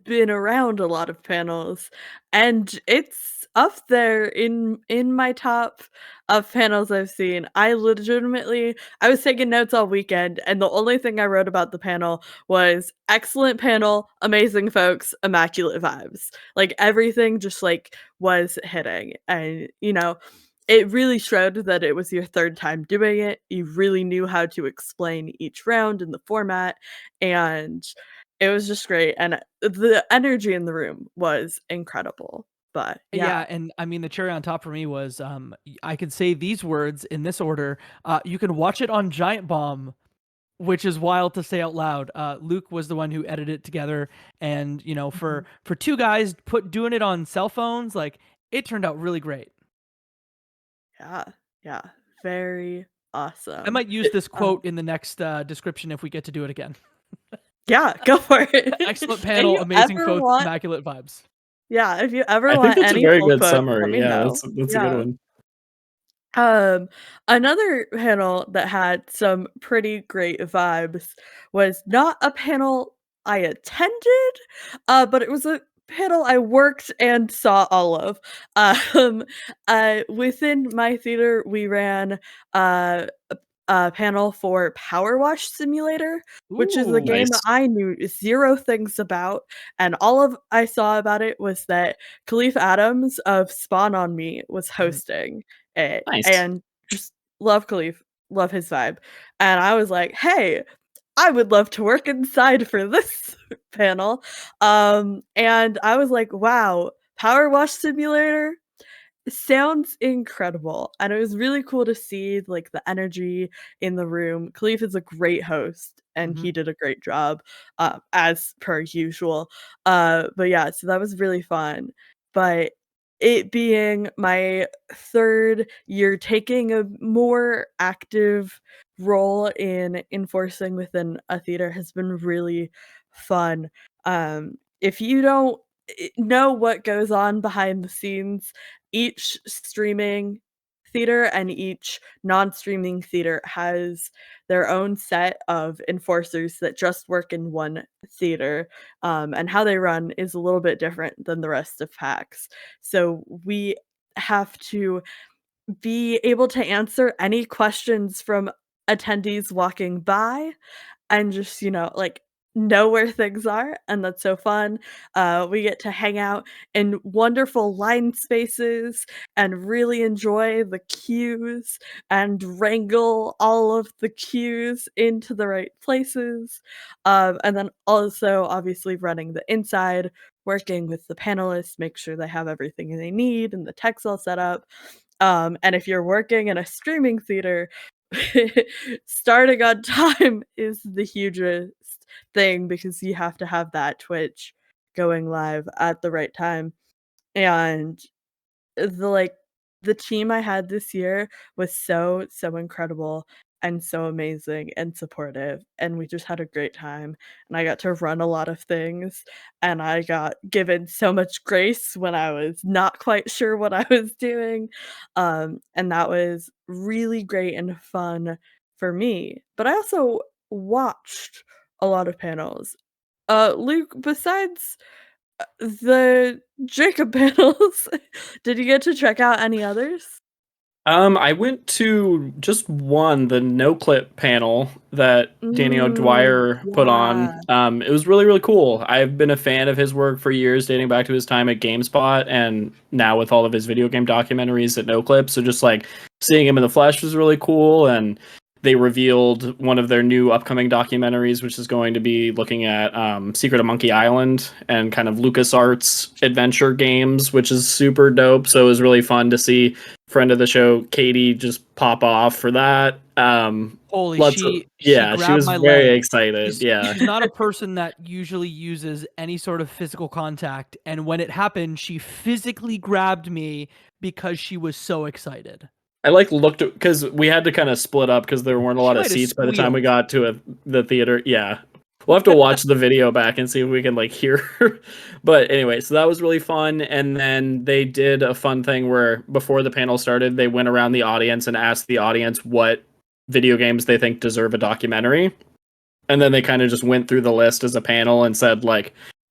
been around a lot of panels, and it's up there in my top of panels I've seen. I was taking notes all weekend, and the only thing I wrote about the panel was excellent panel, amazing folks, immaculate vibes. Like everything just like was hitting, and it really showed that it was your third time doing it. You really knew how to explain each round in the format, and it was just great. And the energy in the room was incredible. But Yeah, yeah. and I mean the cherry on top for me was I could say these words in this order. You can watch it on Giant Bomb, which is wild to say out loud. Luke was the one who edited it together, and for two guys doing it on cell phones, like it turned out really great. Yeah. Yeah. Very I awesome. might use this quote in the next description if we get to do it again. Yeah, go for it. Excellent If panel, you amazing ever folks, want immaculate vibes. Yeah, if you ever I think want that's a any very full good quotes, let summary. me Yeah, know. that's a good Yeah. one. Another panel that had some pretty great vibes was not a panel I attended, but it was a panel I worked and saw all of. Um, within my theater, we ran a panel for Power Wash Simulator, which is a Ooh. game Nice. I knew 0 things about, and all of I saw about it was that Khalif Adams of Spawn on Me was Mhm. hosting it, Nice. and just love Khalif, love his vibe, and I was like, "Hey, I would love to work inside for this panel," and I was like, "Wow, Power Wash Simulator? Sounds incredible, and it was really cool to see, like, the energy in the room. Khalif is a great host, and Mhm. he did a great job, as per usual. But yeah, so that was really fun. But it being my 3rd year taking a more active role in enforcing within a theater has been really fun. If you don't know what goes on behind the scenes, each streaming theater, and each non-streaming theater has their own set of enforcers that just work in one theater, and how they run is a little bit different than the rest of PAX. So we have to be able to answer any questions from attendees walking by and just, like, know where things are, and that's so fun. We get to hang out in wonderful line spaces and really enjoy the queues and wrangle all of the queues into the right places. And then also, obviously, running the inside, working with the panelists, make sure they have everything they need and the tech's all set up. And if you're working in a streaming theater, starting on time is the hugest thing because you have to have that Twitch going live at the right time. And the the team I had this year was so incredible and so amazing and supportive, and we just had a great time, and I got to run a lot of things, and I got given so much grace when I was not quite sure what I was doing, and that was really great and fun for me. But I also watched a lot of panels. Luke, besides the Jacob panels, did you get to check out any others? I went to just one, the no clip panel that Danny O'Dwyer put on. Yeah. It was really, really cool. I've been a fan of his work for years, dating back to his time at GameSpot, and now with all of his video game documentaries at no clip. So just like seeing him in the flesh was really cool. And they revealed one of their new upcoming documentaries, which is going to be looking at Secret of Monkey Island and kind of LucasArts adventure games, which is super dope. So it was really fun to see friend of the show Katie just pop off for that. Holy, She grabbed was my very leg. excited. She's not a person that usually uses any sort of physical contact, and when it happened, she physically grabbed me because she was so excited. I looked at, because we had to kind of split up because there weren't a She lot of might have seats by the time we squealed. got to the theater. Yeah. We'll have to watch the video back and see if we can hear her. But anyway, so that was really fun. And then they did a fun thing where before the panel started, they went around the audience and asked the audience what video games they think deserve a documentary. And then they kind of just went through the list as a panel and said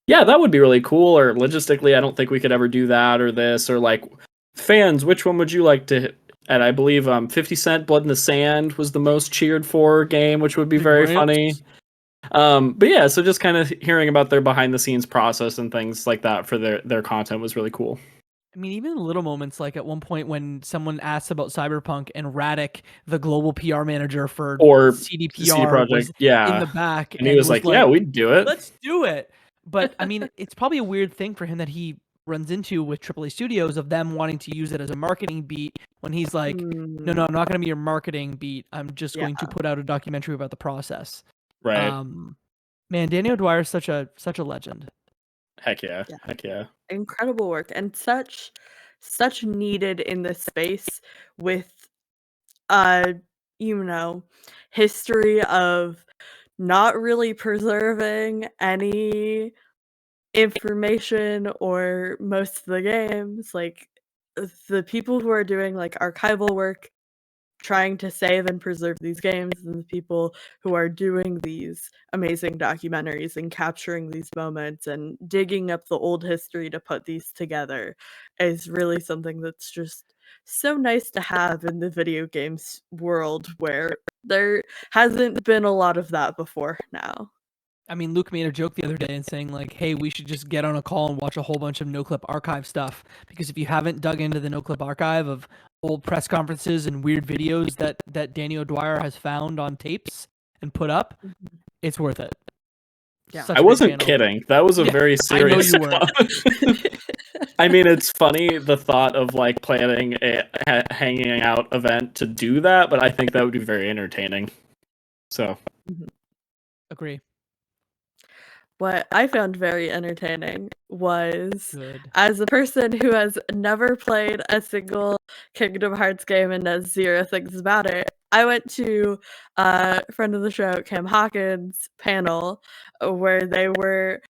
yeah, that would be really cool. Or logistically, I don't think we could ever do that or this, or fans, which one would you like to hit? And I believe 50 Cent Blood in the Sand was the most cheered for game, which would be very funny. But yeah, so just kind of hearing about their behind the scenes process and things like that for their content was really cool. I mean, even little moments like at one point when someone asked about Cyberpunk and Radek, the global PR manager for Or CDPR, Projekt, was yeah. in the back And he was like, yeah, we'd do it. let's do it. But I mean, it's probably a weird thing for him that he runs into with AAA Studios of them wanting to use it as a marketing beat when he's like, no, I'm not going to be your marketing beat. I'm just going to put out a documentary about the process. Right. Man, Danny O'Dwyer is such a legend. Heck yeah. Incredible work and such needed in this space with history of not really preserving any information or most of the games. Like, the people who are doing archival work trying to save and preserve these games, and the people who are doing these amazing documentaries and capturing these moments and digging up the old history to put these together is really something that's just so nice to have in the video games world where there hasn't been a lot of that before now. I mean, Luke made a joke the other day and saying hey, we should just get on a call and watch a whole bunch of NoClip archive stuff, because if you haven't dug into the NoClip archive of old press conferences and weird videos that Danny O'Dwyer has found on tapes and put up, it's worth it. Yeah. I wasn't kidding. That was a very serious. I know you were. I mean, it's funny the thought of planning a hanging out event to do that, but I think that would be very entertaining. So, agree. What I found very entertaining was, as a person who has never played a single Kingdom Hearts game and knows zero things about it, I went to a friend of the show, Cam Hawkins' panel where they were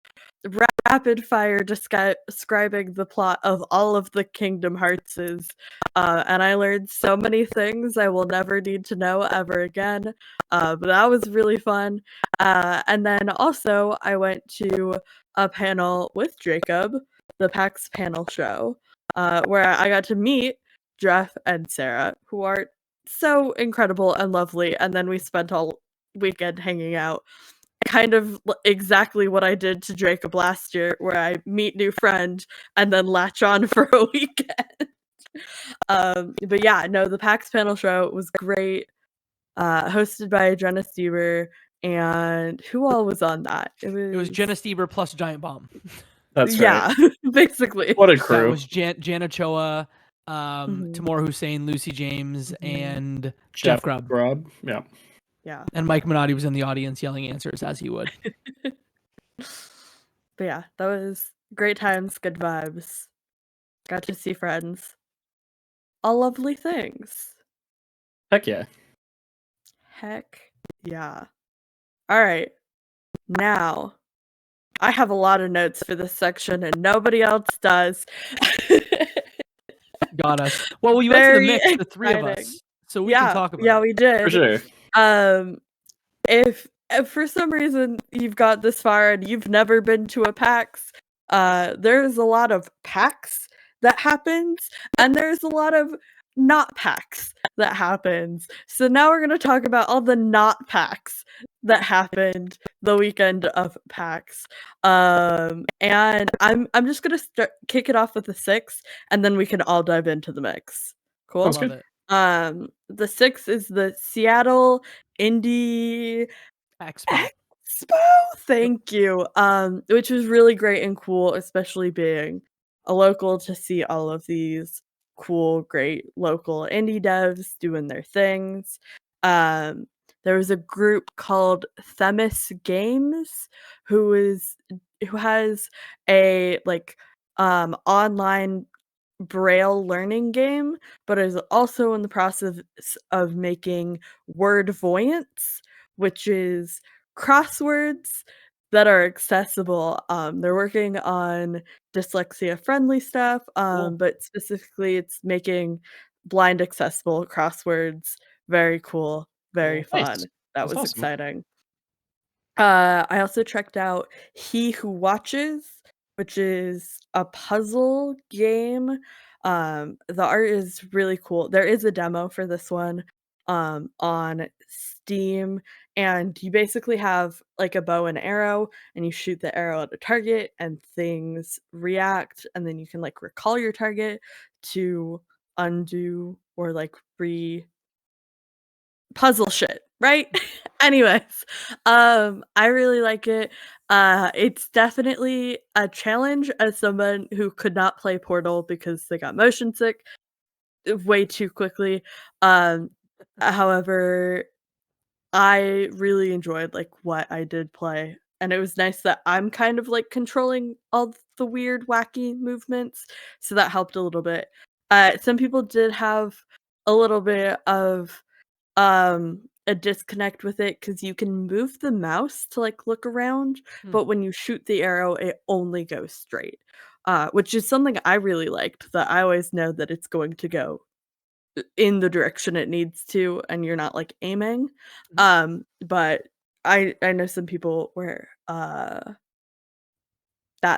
rapid fire describing the plot of all of the Kingdom Heartses, and I learned so many things I will never need to know ever again. But that was really fun. And then also I went to a panel with Jacob, the PAX panel show, where I got to meet Jeff and Sarah, who are so incredible and lovely. And then we spent all weekend hanging out. Kind of exactly what I did to Jacob last year, where I meet new friend and then latch on for a weekend. But yeah, no, the PAX panel show was great. Hosted by Jenna Stieber, and who all was on that? It was Jenna Stieber plus Giant Bomb. That's yeah, right. basically. What a That crew. was Jana Choa, Tamora Hussein, Lucy James, and Jeff Grubb. Yeah. Yeah. And Mike Minotti was in the audience yelling answers as he would. But yeah, that was great times, good vibes. Got to see friends. All lovely things. Heck yeah. Heck yeah. All right. Now, I have a lot of notes for this section and nobody else does. Got us. Well, we went to the mix, the three of exciting. us, so we can talk about Yeah, it. we did. For sure. If for some reason you've got this far and you've never been to a PAX, there's a lot of PAX that happens, and there's a lot of not PAX that happens. So now we're gonna talk about all the not PAX that happened the weekend of PAX. And I'm just gonna kick it off with the 6, and then we can all dive into the mix. Cool. Sounds Love good. it. The 6 is the Seattle Indie Expo. Thank you. Which was really great and cool, especially being a local to see all of these cool, great local indie devs doing their things. There was a group called Themis Games who has a online Braille learning game, but is also in the process of making word voyants, which is crosswords that are accessible. They're working on dyslexia friendly stuff, Cool. but specifically it's making blind accessible crosswords. Very cool, very Cool. fun. Nice. That That's was awesome. exciting. I also checked out He Who Watches, which is a puzzle game. The art is really cool. There is a demo for this one on Steam, and you basically have like a bow and arrow, and you shoot the arrow at a target, and things react, and then you can like recall your target to undo or like puzzle shit, right? Anyways, I really like it. It's definitely a challenge as someone who could not play Portal because they got motion sick way too quickly. However, I really enjoyed like what I did play, and it was nice that I'm kind of like controlling all the weird, wacky movements, so that helped a little bit. Some people did have a little bit of a disconnect with it because you can move the mouse to like look around, but when you shoot the arrow it only goes straight, which is something I really liked, that I always know that it's going to go in the direction it needs to and you're not like aiming. But I know some people where that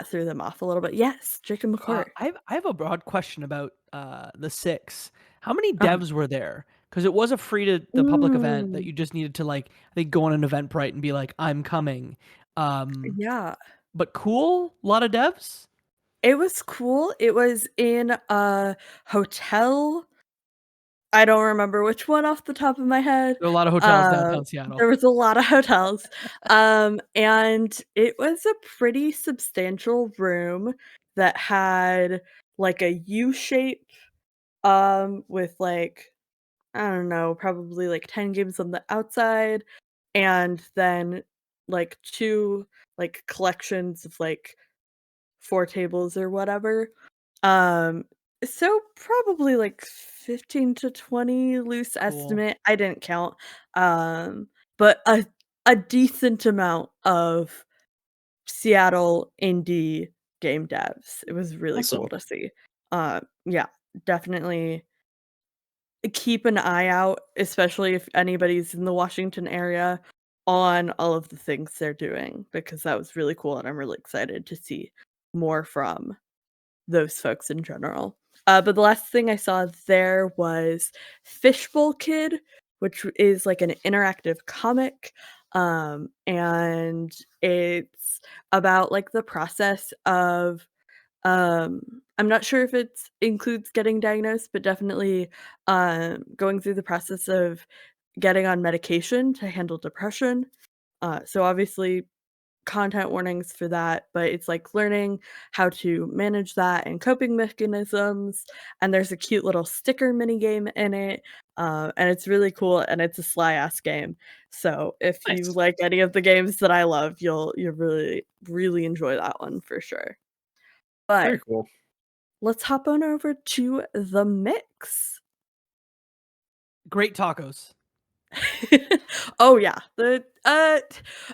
threw them off a little bit. Yes, Jacob McCourt. I have a broad question about the 6. How many devs were there? Because it was a free to the public event that you just needed to like I think go on an Eventbrite and be like, I'm coming. Yeah. But cool, a lot of devs. It was cool. It was in a hotel. I don't remember which one off the top of my head. There are a lot of hotels downtown Seattle. There was a lot of hotels. And it was a pretty substantial room that had like a U shape with like, I don't know, probably like 10 games on the outside, and then like 2 like collections of like 4 tables or whatever. Um, so probably like 15 to 20 loose estimate. I didn't count. But a decent amount of Seattle indie game devs. It was really cool Awesome. to see. Yeah, definitely keep an eye out, especially if anybody's in the Washington area, on all of the things they're doing because that was really cool and I'm really excited to see more from those folks in general. But the last thing I saw there was Fishbowl Kid, which is like an interactive comic. And it's about like the process of I'm not sure if it includes getting diagnosed, but definitely going through the process of getting on medication to handle depression. So obviously content warnings for that, but it's like learning how to manage that and coping mechanisms. And there's a cute little sticker mini game in it. And it's really cool and it's a sly ass game. So if you Nice. like any of the games that I love, you'll really, really enjoy that one for sure. But Very cool. let's hop on over to the mix. Great tacos. Oh yeah.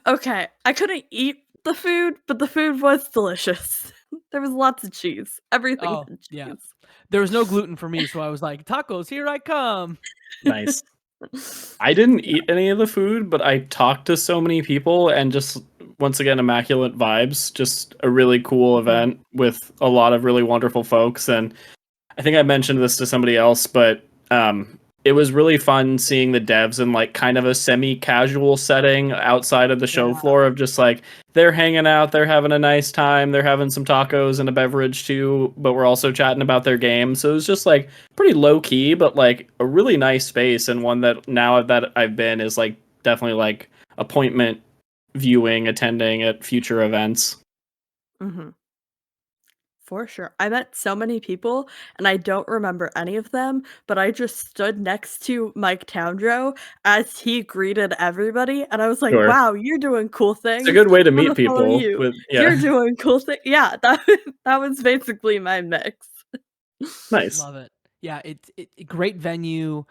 Okay. I couldn't eat the food, but the food was delicious. There was lots of cheese. Everything Oh, had yeah. cheese. There was no gluten for me, so I was like, tacos, here I come. Nice. I didn't Yeah. eat any of the food, but I talked to so many people and just once again immaculate vibes. Just a really cool Mhm. event with a lot of really wonderful folks. And I think I mentioned this to somebody else, but it was really fun seeing the devs in like kind of a semi-casual setting outside of the show Yeah. floor of just like they're hanging out, they're having a nice time, they're having some tacos and a beverage too, but we're also chatting about their game. So it was just like pretty low key, but like a really nice space and one that now that I've been is like definitely like appointment viewing, attending at future events. Mhm. For sure. I met so many people, and I don't remember any of them, but I just stood next to Mike Towndrow as he greeted everybody, and I was like, Sure. "Wow, you're doing cool It's a things. good way to I'm meet gonna follow people you. with You're yeah. doing cool things." Yeah, that was basically my mix. Nice. Love it. Yeah, great venue.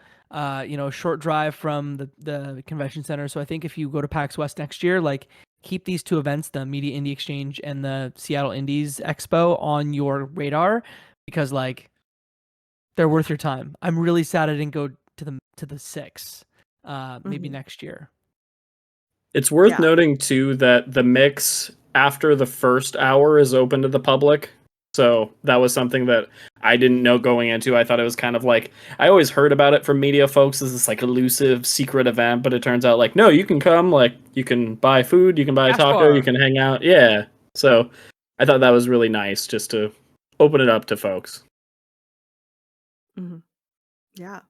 Short drive from the convention center. So I think if you go to PAX West next year, like keep these two events, the Media Indie Exchange and the Seattle Indies Expo, on your radar because like they're worth your time. I'm really sad I didn't go to the six. Maybe Mhm. next year. It's worth Yeah. noting too that the mix after the first hour is open to the public. So that was something that I didn't know going into. I thought it was kind of like I always heard about it from media folks as this like elusive secret event, but it turns out like no, you can come, like you can buy food, you can buy a Cash taco, you bar. can hang out. Yeah. So I thought that was really nice just to open it up to folks. Mhm. Yeah.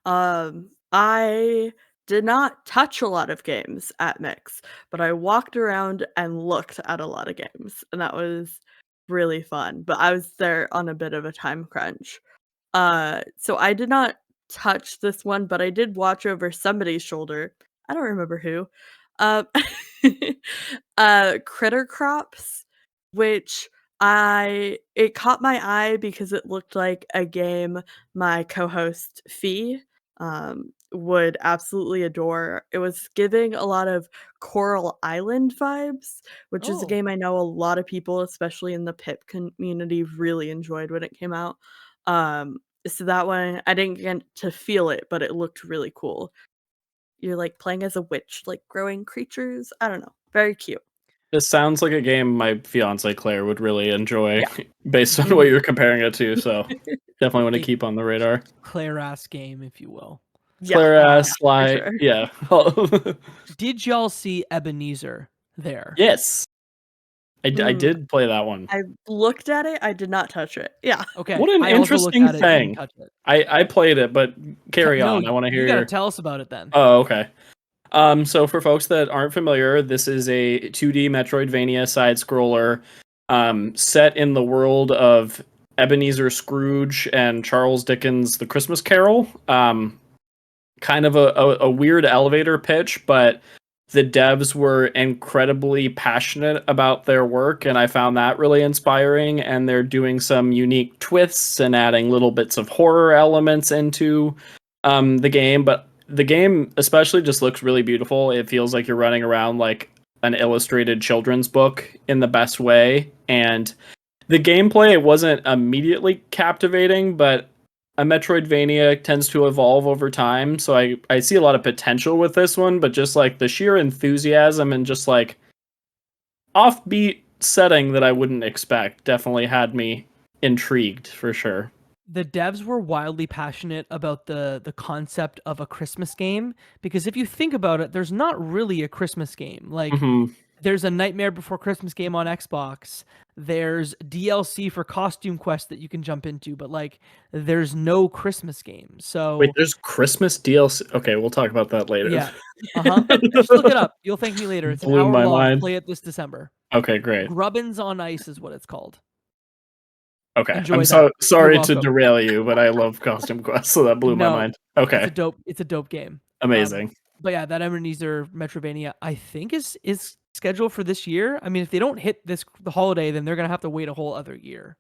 I did not touch a lot of games at Mix, but I walked around and looked at a lot of games, and that was really fun. But I was there on a bit of a time crunch. So I did not touch this one, but I did watch over somebody's shoulder. I don't remember who. Uh, Critter Crops, which it caught my eye because it looked like a game my co-host Fee would absolutely adore. It was giving a lot of Coral Island vibes, which is a Oh, game I know a lot of people, especially in the PiP community, really enjoyed when it came out. So that one I didn't get to feel it, but it looked really cool. You're like playing as a witch, like growing creatures. I don't know. Very cute. This sounds like a game my fiance Claire would really enjoy Yeah. based on what Mhm. you're comparing it to, so definitely want to A keep on the radar. Claire ass game, if you will. Yeah. Claire Uh, Yeah, for Sly, sure. yeah. did y'all see Ebenezer there? Yes, I Mm, did play that one. I looked at it, I did not touch it. Yeah. Okay, What an I also looked interesting at it, didn't thing. touch it. I played it, but carry No, on. I want to you hear got to your. tell us about it then. Oh, okay. So for folks that aren't familiar, this is a 2D Metroidvania side scroller, set in the world of Ebenezer Scrooge and Charles Dickens' The Christmas Carol. Kind of a weird elevator pitch, but the devs were incredibly passionate about their work, and I found that really inspiring. And they're doing some unique twists and adding little bits of horror elements into the game. But the game especially just looks really beautiful. It feels like you're running around like an illustrated children's book in the best way, and the gameplay wasn't immediately captivating, but a Metroidvania tends to evolve over time, so I see a lot of potential with this one, but just like the sheer enthusiasm and just like offbeat setting that I wouldn't expect definitely had me intrigued for sure. The devs were wildly passionate about the concept of a Christmas game, because if you think about it, there's not really a Christmas game. Like, Mm-hmm. there's a Nightmare Before Christmas game on Xbox. There's DLC for Costume Quest that you can jump into, but like, there's no Christmas game. Wait, So there's Christmas DLC? Okay, we'll talk about that later. yeah, just look it up. You'll thank me later. It's an Blew hour my long. mind. Play it this December. Okay, great. Grubbins on Ice is what it's called. Okay, Enjoy I'm that. sorry You're to welcome. derail you, but I love Costume Quest, so that blew my No, mind. Okay, it's a dope game. amazing. But yeah, that Ebenezer Metrovania, I think is scheduled for this year. I mean, if they don't hit the holiday, then they're gonna have to wait a whole other year.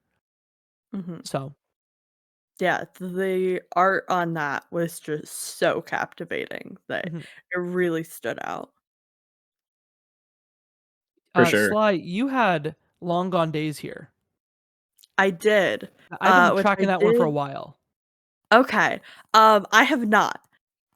Mhm. So Yeah, the art on that was just so captivating that mhm. it really stood out. For sure. Sly, you had Long Gone Days here. I did, I've been which I tracking that one for a did. while. Okay, I have not.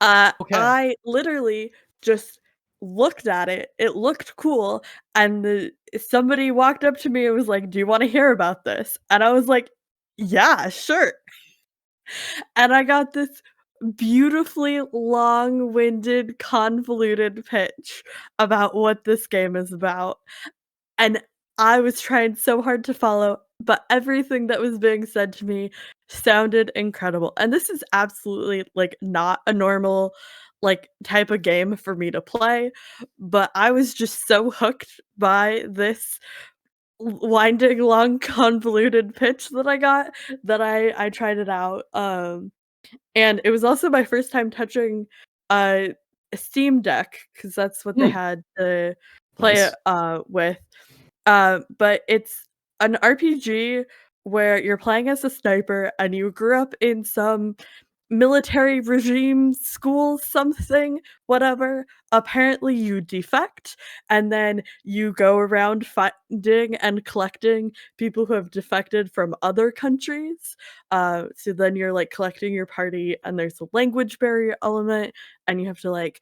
Okay. I literally just looked at it, it looked cool, and somebody walked up to me and was like, "Do you wanna hear about this?" And I was like, "Yeah, sure." And I got this beautifully long-winded, convoluted pitch about what this game is about, and I was trying so hard to follow, but everything that was being said to me sounded incredible, and this is absolutely, like, not a normal, like, type of game for me to play, but I was just so hooked by this winding, long, convoluted pitch that I got that I tried it out, and it was also my first time touching a Steam Deck because that's what they Hmm, had to play it, nice. with, but it's an RPG where you're playing as a sniper and you grew up in some military regime school something, whatever. Apparently you defect, and then you go around finding and collecting people who have defected from other countries. So then you're, like, collecting your party, and there's a language barrier element, and you have to, like,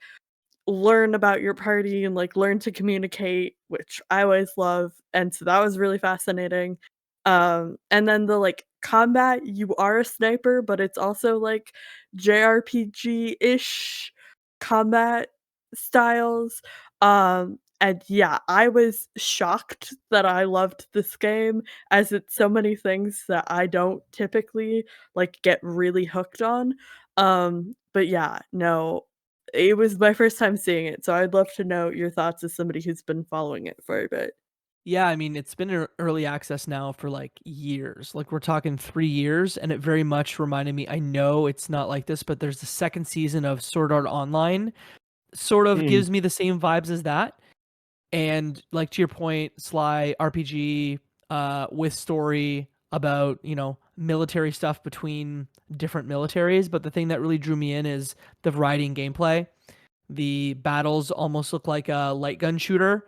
learn about your party and, like, learn to communicate, which I always love, and so that was really fascinating. And then the, like, combat, you are a sniper, but it's also, like, JRPG-ish combat styles. And yeah, I was shocked that I loved this game, as it's so many things that I don't typically, like, get really hooked on. But yeah, no, it was my first time seeing it, so I'd love to know your thoughts as somebody who's been following it for a bit. Yeah, I mean, it's been in early access now for like years. Like, we're talking 3 years, and it very much reminded me. I know it's not like this, but there's the second season of Sword Art Online. Sort of Hmm, gives me the same vibes as that. And like, to your point, Sly RPG with story about, military stuff between different militaries. But the thing that really drew me in is the riding gameplay. The battles almost look like a light gun shooter.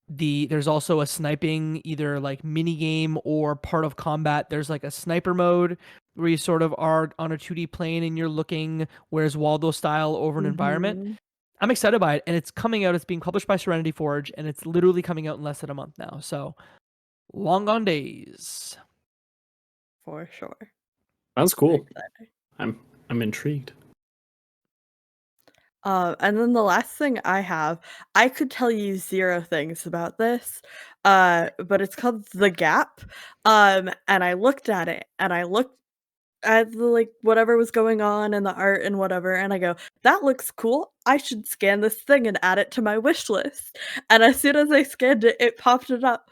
There's also a sniping, either like mini game or part of combat. There's like a sniper mode where you sort of are on a 2D plane and you're looking, where's Waldo style, over an environment. Mhm. I'm excited by it, and it's coming out. It's being published by Serenity Forge, and it's literally coming out in less than a month now. So, Long Gone Days. For sure. sounds Very cool. exciting. I'm intrigued. And then the last thing I have, I could tell you 0 things about this, but it's called The Gap, and I looked at it, and I looked at the, like, whatever was going on and the art and whatever, and I go, "That looks cool. I should scan this thing and add it to my wish list." And as soon as I scanned it, it popped it up,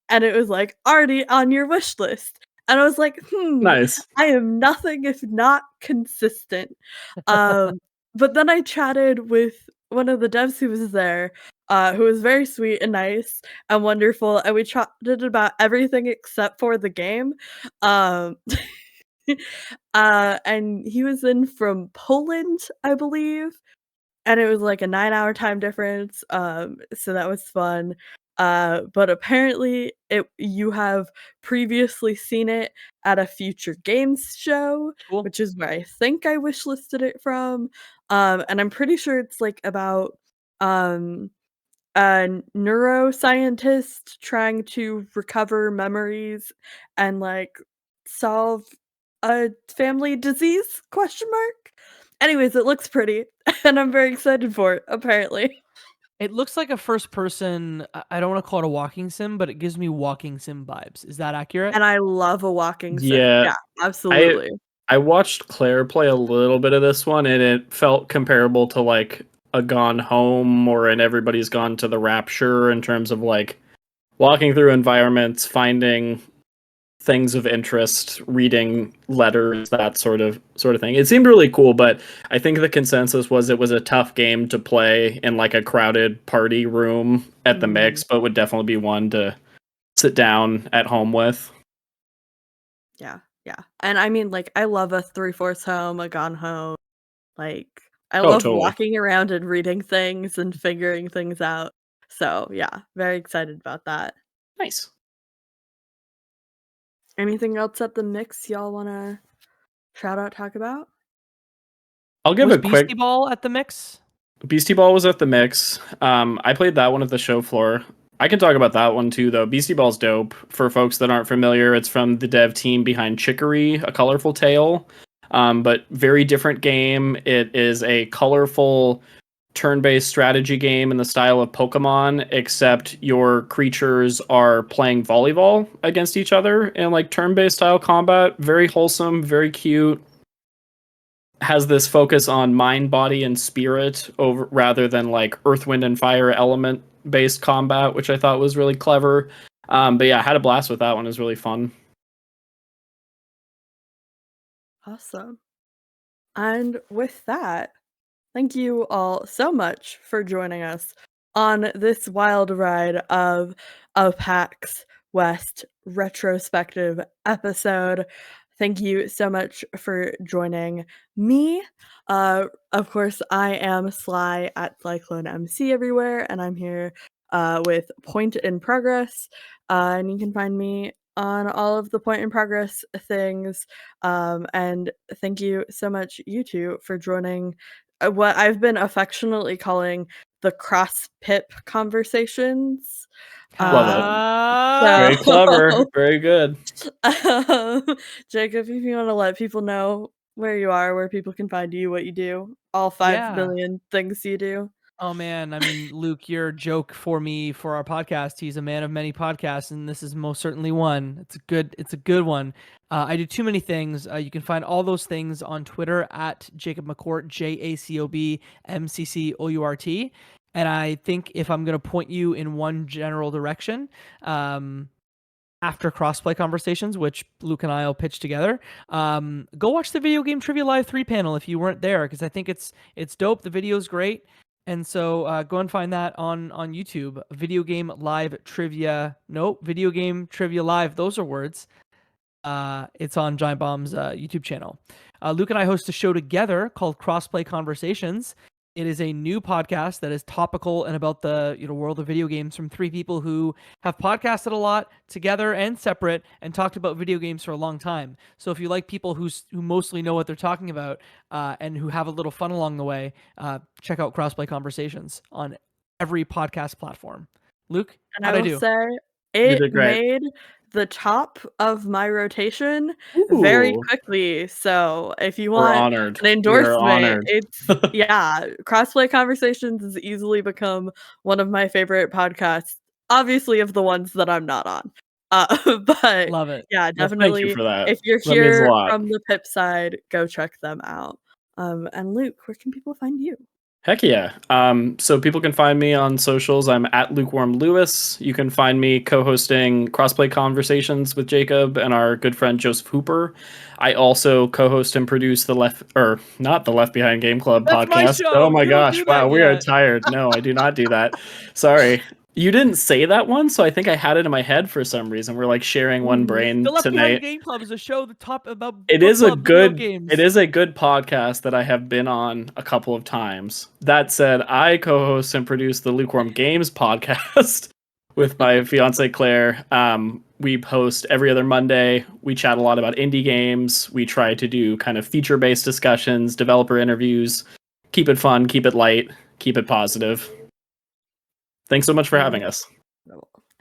and it was like, "Already on your wish list." And I was like, Nice. I am nothing if not consistent." Um, but then I chatted with one of the devs who was there, who was very sweet and nice and wonderful, and we chatted about everything except for the game. Um and he was in from Poland, I believe, and it was like a 9-hour time difference, so that was fun. But apparently you have previously seen it at a Future Games show, Cool. which is where I think I wishlisted it from. And I'm pretty sure it's like about um a neuroscientist trying to recover memories and like solve a family disease question mark. Anyways, it looks pretty and I'm very excited for it apparently. It looks like a first person. I don't want to call it a walking sim, but it gives me walking sim vibes. Is that accurate? And I love a walking sim. Yeah, Yeah, I absolutely. I watched Claire play a little bit of this one, and it felt comparable to like a Gone Home or an Everybody's Gone to the Rapture in terms of like walking through environments, finding things of interest, reading letters, that sort of thing. It seemed really cool, but I think the consensus was it was a tough game to play in like a crowded party room at the Mm, mix, but would definitely be one to sit down at home with. yeah, yeah. And I mean, like, I love a 3/4 home, a gone home. Like, I Oh, love totally. walking around and reading things and figuring things out. So, yeah, very excited about that. Nice. Anything else at the mix y'all wanna shout out, talk about? I'll give Was a quick Beastie Ball at the mix? Beastie Ball was at the mix. I played that one at the show floor. I can talk about that one too, though. Beastie Ball's dope. For folks that aren't familiar, it's from the dev team behind Chicory, A Colorful Tale. But very different game. It is a colorful turn-based strategy game in the style of Pokemon, except your creatures are playing volleyball against each other in like turn-based style combat. Very wholesome, very cute. Has this focus on mind, body, and spirit over rather than like earth, wind, and fire element based combat, which I thought was really clever. But yeah, I had a blast with that one. It was really fun. Awesome. And with that, thank you all so much for joining us on this wild ride of a PAX West retrospective episode. Thank you so much for joining me. Of course, I am Sly at Cyclone MC everywhere, and I'm here with Point in Progress. And you can find me on all of the Point in Progress things. And thank you so much, you two, for joining what I've been affectionately calling the CrossPiP conversations. Love it. Ah, Very clever. So, Very good. um, Jacob, if you want to let people know where you are, where people can find you, what you do, all 5 yeah. million things you do. Oh man, I mean, Luke, your joke for me for our podcast. He's a man of many podcasts, and this is most certainly one. It's a good one. I do too many things. You can find all those things on Twitter at Jacob McCourt, JACOB MCCOURT. And I think if I'm gonna point you in one general direction, um, after crossplay conversations, which Luke and I will pitch together, go watch the Video Game Trivia Live 3 panel if you weren't there, because I think it's dope. The video's great. And so go and find that on YouTube. Video Game Live Trivia. Nope. Video Game Trivia Live. Those are words. It's on Giant Bomb's YouTube channel. Luke and I host a show together called Crossplay Conversations. It is a new podcast that is topical and about the world of video games from three people who have podcasted a lot together and separate and talked about video games for a long time. So if you like people who mostly know what they're talking about and who have a little fun along the way, check out Crossplay Conversations on every podcast platform. Luke, And I how'd I will do? say You it did great. made the top of my rotation very Ooh, quickly. So if you we're want honored. an We are endorsement, honored. it's yeah, Crossplay Conversations has easily become one of my favorite podcasts, obviously of the ones that I'm not on. But Love it. yeah, Well, thank you definitely for that. if you're That means a here lot. from the PIP side, go check them out. And Luke, where can people find you? Heck yeah. So people can find me on socials. I'm at Lukewarm Lewis. You can find me co-hosting Crossplay Conversations with Jacob and our good friend Joseph Hooper. I also co-host and produce the not the Left Behind Game Club That's my podcast. show. Oh my You don't gosh. do Wow, that we are yet. tired. No, I do not do that. Sorry. You didn't say that one, so I think I had it in my head for some reason. We're like sharing one brain The Left Behind tonight. Game Club is a show that top about It book is a club video good games. it is a good podcast that I have been on a couple of times. That said, I co-host and produce the Lukewarm Games podcast with my fiance Claire. We post every other Monday. We chat a lot about indie games. We try to do kind of feature-based discussions, developer interviews. Keep it fun, keep it light, keep it positive. Thanks so much for having us.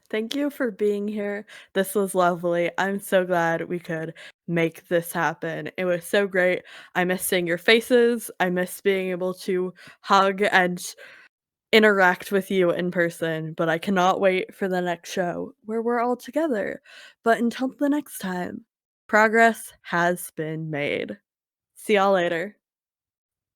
Thank you for being here. This was lovely. I'm so glad we could make this happen. It was so great. I miss seeing your faces. I miss being able to hug and interact with you in person, but I cannot wait for the next show where we're all together. But until the next time, progress has been made. See y'all later.